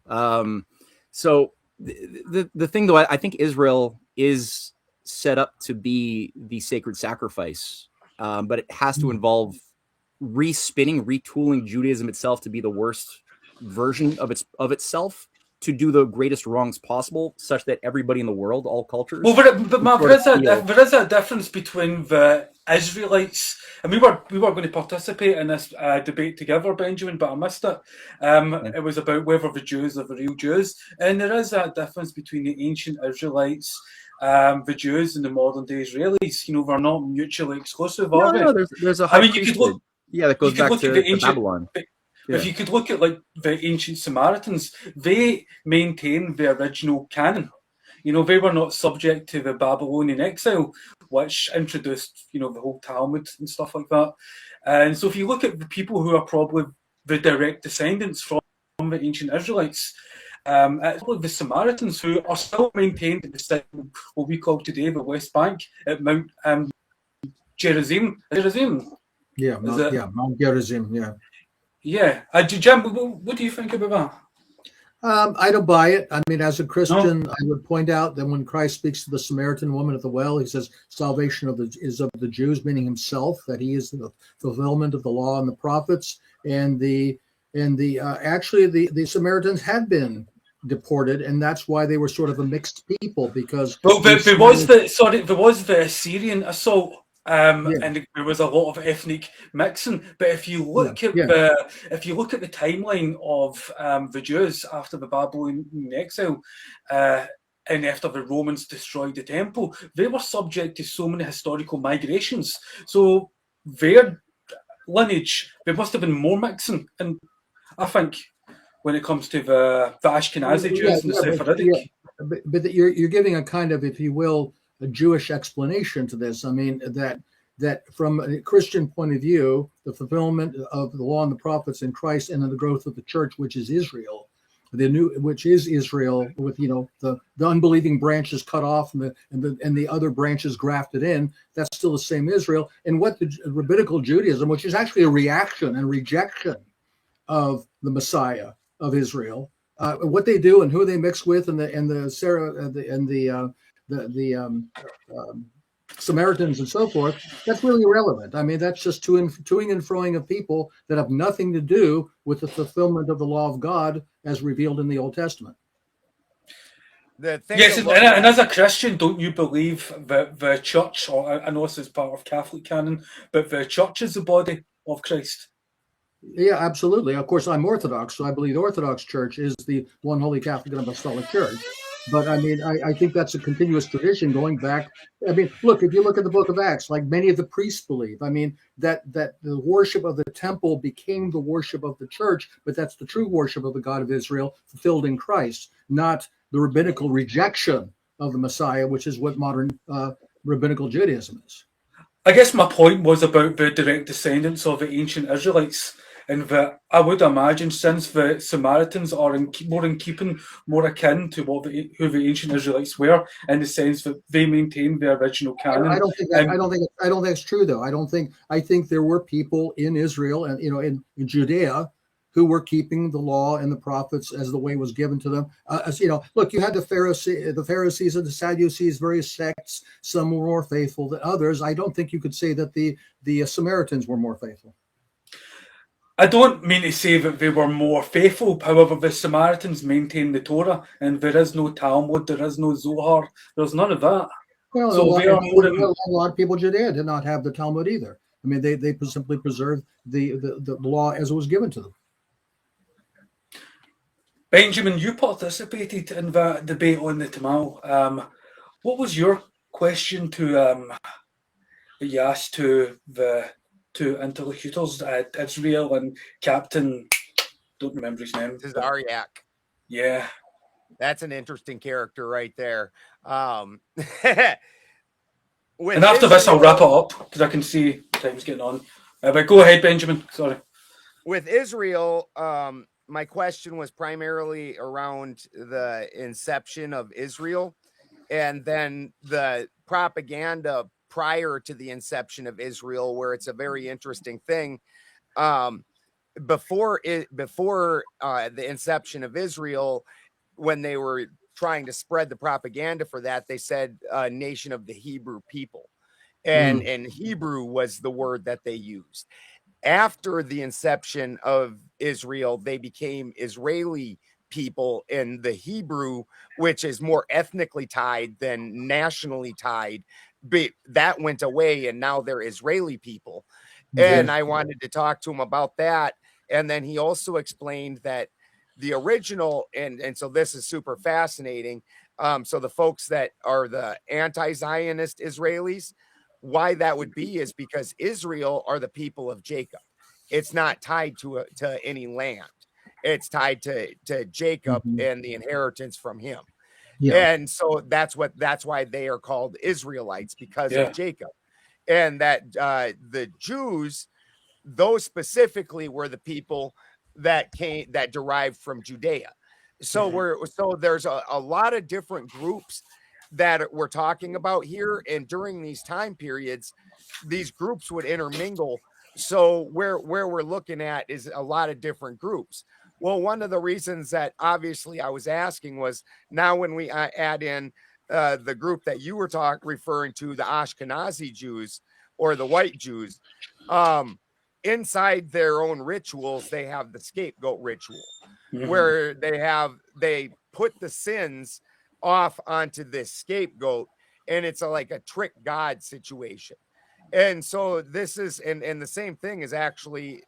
So the thing though, I think Israel is set up to be the sacred sacrifice, but it has to involve retooling Judaism itself to be the worst version of itself, to do the greatest wrongs possible, such that everybody in the world, all cultures. Well, but Matt, there is a difference between the Israelites, and we were going to participate in this debate together, Benjamin, but I missed it. It was about whether the Jews are the real Jews, and there is a difference between the ancient Israelites, the Jews, and the modern day Israelis. You know, they're not mutually exclusive, are they? No, there's a high priesthood. That goes back to ancient, Babylon. If you could look at like the ancient Samaritans, they maintained the original canon. You know, they were not subject to the Babylonian exile, which introduced, you know, the whole Talmud and stuff like that. And so if you look at the people who are probably the direct descendants from the ancient Israelites, it's probably the Samaritans who are still maintained at the site, what we call today the West Bank, at Mount Gerizim. Yeah, Mount Gerizim, yeah. Yeah. Jim, what do you think about that? I don't buy it. I mean, as a Christian, I would point out that when Christ speaks to the Samaritan woman at the well, he says salvation is of the Jews, meaning himself, that he is the fulfillment of the law and the prophets. And actually the Samaritans had been deported, and that's why they were sort of a mixed people, because there was the Assyrian assault. And there was a lot of ethnic mixing. But if you look at the timeline of the Jews after the Babylonian exile, and after the Romans destroyed the temple, they were subject to so many historical migrations. So their lineage, there must have been more mixing. And I think when it comes to the Ashkenazi Jews and the Sephardic. But you're giving a kind of, if you will, a Jewish explanation to this. I mean, that from a Christian point of view, the fulfillment of the law and the prophets in Christ, and then the growth of the church, which is Israel, which is Israel, with the unbelieving branches cut off and the other branches grafted in. That's still the same Israel. And what the rabbinical Judaism, which is actually a reaction and rejection of the Messiah of Israel, what they do and who they mix with, and the Samaritans and so forth, that's really irrelevant. I mean, that's just toing and froing of people that have nothing to do with the fulfillment of the law of God as revealed in the Old Testament. Yes, and as a Christian, don't you believe that the church, or I know this is part of Catholic canon, but the church is the body of Christ? Yeah, absolutely. Of course, I'm Orthodox, so I believe the Orthodox Church is the one holy Catholic and Apostolic Church. But I mean, I think that's a continuous tradition going back. I mean, look, if you look at the book of Acts, like many of the priests believe, I mean, that the worship of the temple became the worship of the church, but that's the true worship of the God of Israel fulfilled in Christ, not the rabbinical rejection of the Messiah, which is what modern rabbinical Judaism is. I guess my point was about the direct descendants of the ancient Israelites. And that I would imagine, since the Samaritans are more akin to who the ancient Israelites were, in the sense that they maintained the original canon. I don't think it's true, though. I think there were people in Israel and in Judea who were keeping the law and the prophets as the way was given to them. Look, you had the Pharisees and the Sadducees, various sects. Some were more faithful than others. I don't think you could say that the Samaritans were more faithful. I don't mean to say that they were more faithful. However, the Samaritans maintained the Torah, and there is no Talmud, there is no Zohar, there's none of that. Well, so a lot of people in Judea did not have the Talmud either. I mean, they simply preserved the law as it was given to them. Benjamin, you participated in that debate on the Tamal. What was your question that you asked to the two interlocutors, Israel and Captain, don't remember his name. Zariak. Yeah. That's an interesting character right there. And after this, I'll wrap it up because I can see time's getting on. But go ahead, Benjamin. Sorry. With Israel, my question was primarily around the inception of Israel and then the propaganda prior to the inception of Israel, where it's a very interesting thing. Before the inception of Israel, when they were trying to spread the propaganda for that, they said nation of the Hebrew people, and Hebrew was the word that they used. After the inception of Israel, they became Israeli people, in the Hebrew, which is more ethnically tied than nationally tied, but that went away, and now they're Israeli people. And I wanted to talk to him about that. And then he also explained that the original, and so this is super fascinating. So the folks that are the anti-Zionist Israelis, why that would be is because Israel are the people of Jacob. It's not tied to any land. It's tied to Jacob and the inheritance from him. And so that's why they are called Israelites, because of Jacob. And that the Jews, those specifically, were the people that derived from Judea. So there's a lot of different groups that we're talking about here, and during these time periods, these groups would intermingle. So where we're looking at is a lot of different groups. Well, one of the reasons that obviously I was asking was, now when we add in the group that you were referring to, the Ashkenazi Jews or the white Jews, inside their own rituals, they have the scapegoat ritual, where they put the sins off onto this scapegoat, and it's like a trick God situation. And so this is, and the same thing is actually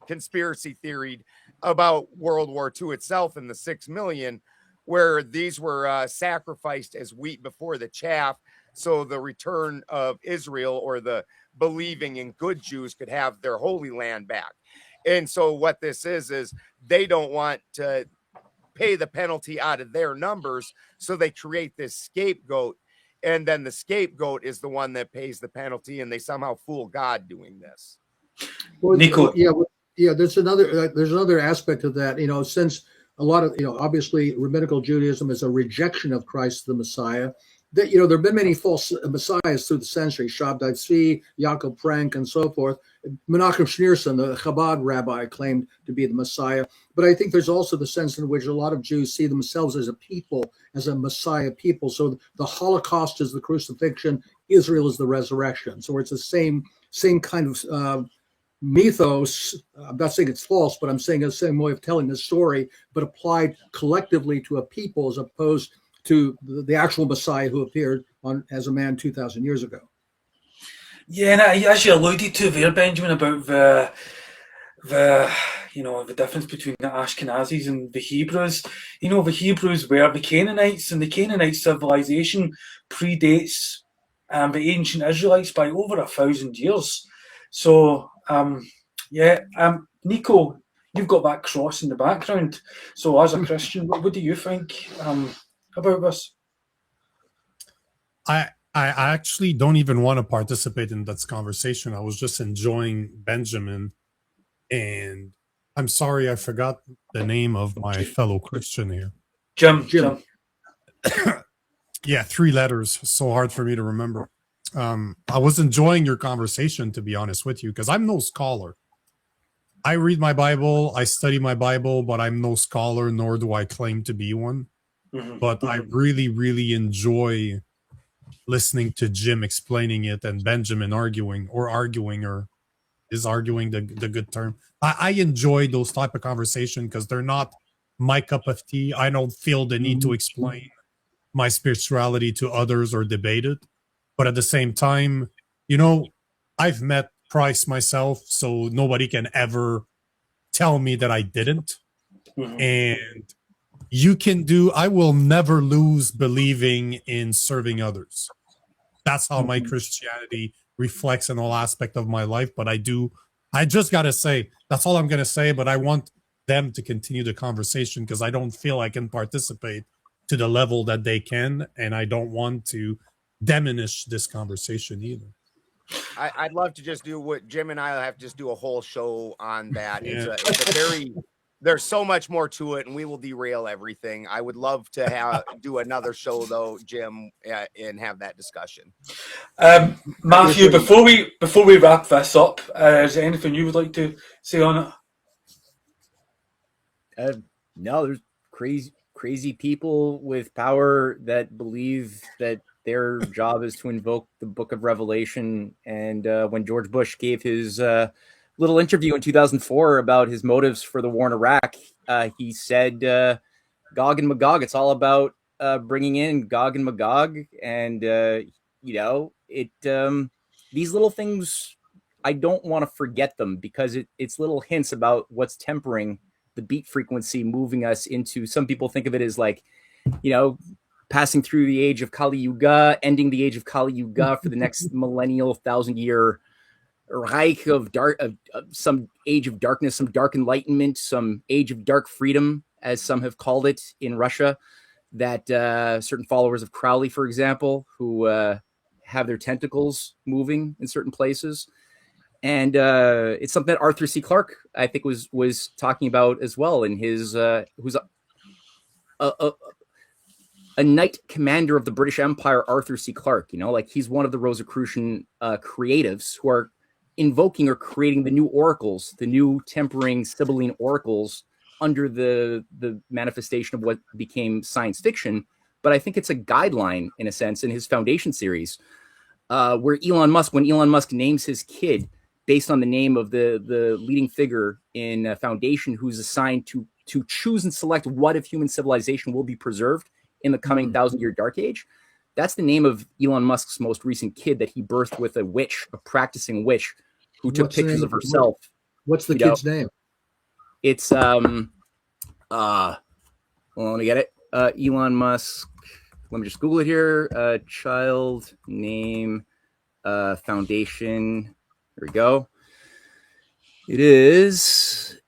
conspiracy theory about World War II itself and the 6 million, where these were sacrificed as wheat before the chaff, so the return of Israel, or the believing in good Jews, could have their Holy Land back. And so what this is they don't want to pay the penalty out of their numbers, so they create this scapegoat, and then the scapegoat is the one that pays the penalty, and they somehow fool God doing this. Well, Nico. There's another aspect of that. Since a lot of, obviously rabbinical Judaism is a rejection of Christ the Messiah. That there have been many false messiahs through the century: Shabtai Tzvi, Yaakov Frank, and so forth. Menachem Schneerson, the Chabad rabbi, claimed to be the Messiah. But I think there's also the sense in which a lot of Jews see themselves as a people, as a Messiah people. So the Holocaust is the crucifixion, Israel is the resurrection. So it's the same kind of mythos. I'm not saying it's false, but I'm saying it's the same way of telling the story, but applied collectively to a people as opposed to the actual Messiah who appeared as a man 2,000 years ago. Yeah, and as you alluded to there, Benjamin, about the difference between the Ashkenazis and the Hebrews. The Hebrews were the Canaanites, and the Canaanite civilization predates the ancient Israelites by over 1,000 years. So, Nico, you've got that cross in the background. So, as a Christian, what do you think about this? I actually don't even want to participate in this conversation. I was just enjoying Benjamin, and I'm sorry I forgot the name of my fellow Christian here. Jim. Yeah, 3 letters. So hard for me to remember. I was enjoying your conversation, to be honest with you, because I'm no scholar. I read my Bible, I study my Bible, but I'm no scholar, nor do I claim to be one. But I really, really enjoy listening to Jim explaining it, and Benjamin arguing is arguing the good term. I enjoy those type of conversation because they're not my cup of tea. I don't feel the need to explain my spirituality to others or debate it. But at the same time, I've met Christ myself, so nobody can ever tell me that I didn't. And I will never lose believing in serving others. That's how my Christianity reflects in all aspect of my life. But I just got to say, that's all I'm going to say. But I want them to continue the conversation because I don't feel I can participate to the level that they can. And I don't want to diminish this conversation either. I'd love to just do what Jim and I have to just do a whole show on that. Yeah. It's a very there's so much more to it, and we will derail everything. I would love to do another show though, Jim, and have that discussion. Matthew, before we wrap this up, is there anything you would like to say on it? No, there's crazy people with power that believe that their job is to invoke the Book of Revelation. And when George Bush gave his little interview in 2004 about his motives for the war in Iraq, he said, Gog and Magog, it's all about bringing in Gog and Magog. And, these little things, I don't want to forget them, because it's little hints about what's tempering the beat frequency, moving us into, some people think of it as like, passing through the age of Kali Yuga, ending the age of Kali Yuga for the next millennial, 1,000-year Reich of some age of darkness, some dark enlightenment, some age of dark freedom, as some have called it in Russia, that certain followers of Crowley, for example, who have their tentacles moving in certain places. And it's something that Arthur C. Clarke, I think, was talking about as well in his, who's a knight commander of the British Empire, Arthur C. Clarke. Like, he's one of the Rosicrucian creatives who are invoking or creating the new oracles, the new tempering Sibylline oracles under the manifestation of what became science fiction. But I think it's a guideline, in a sense, in his Foundation series, where when Elon Musk names his kid based on the name of the leading figure in Foundation, who's assigned to choose and select what of human civilization will be preserved in the coming 1,000-year dark age. That's the name of Elon Musk's most recent kid that he birthed with a practicing witch, who took pictures of herself. What's the kid's name? It's let me get it. Elon Musk. Let me just Google it here. Child name, Foundation. Here we go. It is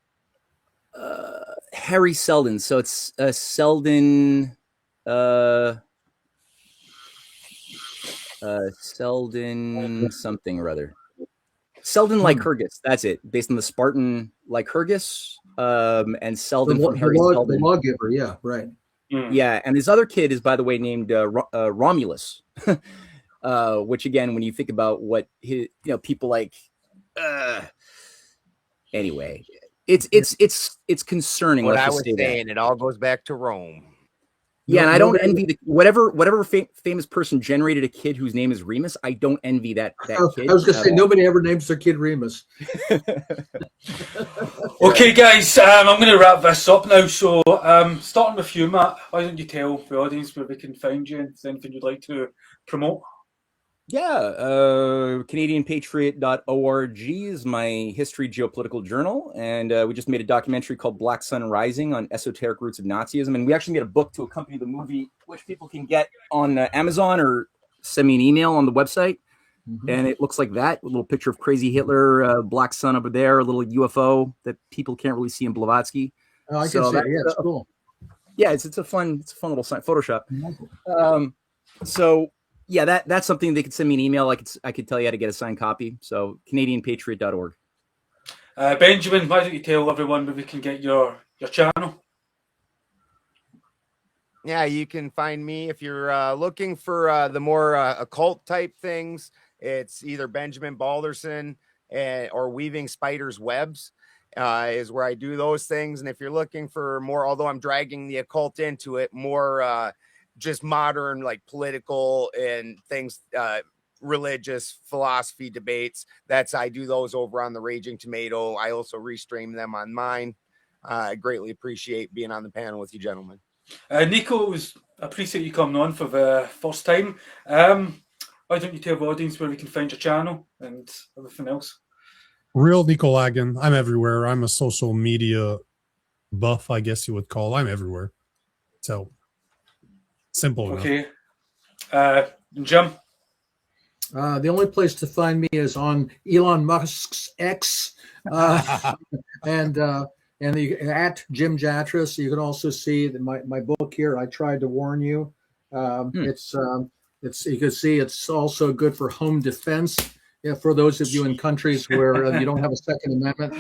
Harry Seldon. So it's Seldon. Seldon something or other. Seldon Lycurgus. That's it. Based on the Spartan Lycurgus. And Seldon from Harry Seldon. The lawgiver. Yeah, right. Yeah, and his other kid is, by the way, named Romulus. Which, again, when you think about what his, people like, anyway, it's concerning. What I was saying, it all goes back to Rome. Yeah, and I don't envy whatever famous person generated a kid whose name is Remus. I don't envy that kid. I was going to say, nobody ever names their kid Remus. Okay, guys, I'm going to wrap this up now. So, starting with you, Matt, why don't you tell the audience where we can find you and anything you'd like to promote? Yeah, CanadianPatriot.org is my history geopolitical journal, and we just made a documentary called Black Sun Rising on esoteric roots of Nazism, and we actually made a book to accompany the movie, which people can get on Amazon or send me an email on the website, and it looks like that, a little picture of crazy Hitler, Black Sun over there, a little UFO that people can't really see in Blavatsky. Oh, I can see it. Yeah, it's cool. Yeah, it's a fun little sign, Photoshop. So. Yeah, that's something they could send me an email. I could tell you how to get a signed copy. So CanadianPatriot.org. Benjamin, why don't you tell everyone where we can get your channel? Yeah, you can find me if you're looking for the more occult type things. It's either Benjamin Balderson or Weaving Spiders Webs is where I do those things. And if you're looking for more, although I'm dragging the occult into it, more just modern, like political and things, religious philosophy debates. I do those over on the Raging Tomato. I also restream them on mine. I greatly appreciate being on the panel with you, gentlemen. Nico, appreciate you coming on for the first time. Why don't you tell the audience where we can find your channel and everything else? Real Nico Lagan. I'm everywhere. I'm a social media buff, I guess you would call. I'm everywhere. So simple enough. Okay. Jim? The only place to find me is on Elon Musk's X and at Jim Jatras. You can also see my book here. I tried to warn you. It's you can see it's also good for home defense. Yeah, for those of you in countries where you don't have a Second Amendment.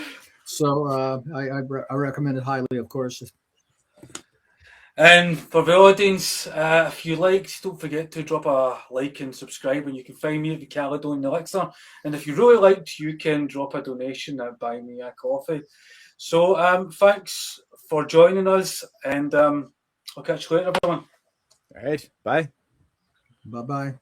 So I recommend it highly, of course. And for the audience, if you liked, don't forget to drop a like and subscribe, and you can find me at the Caledonian Elixir. And if you really liked, you can drop a donation at Buy Me a Coffee. So thanks for joining us, and I'll catch you later, everyone. All right. Bye. Bye-bye.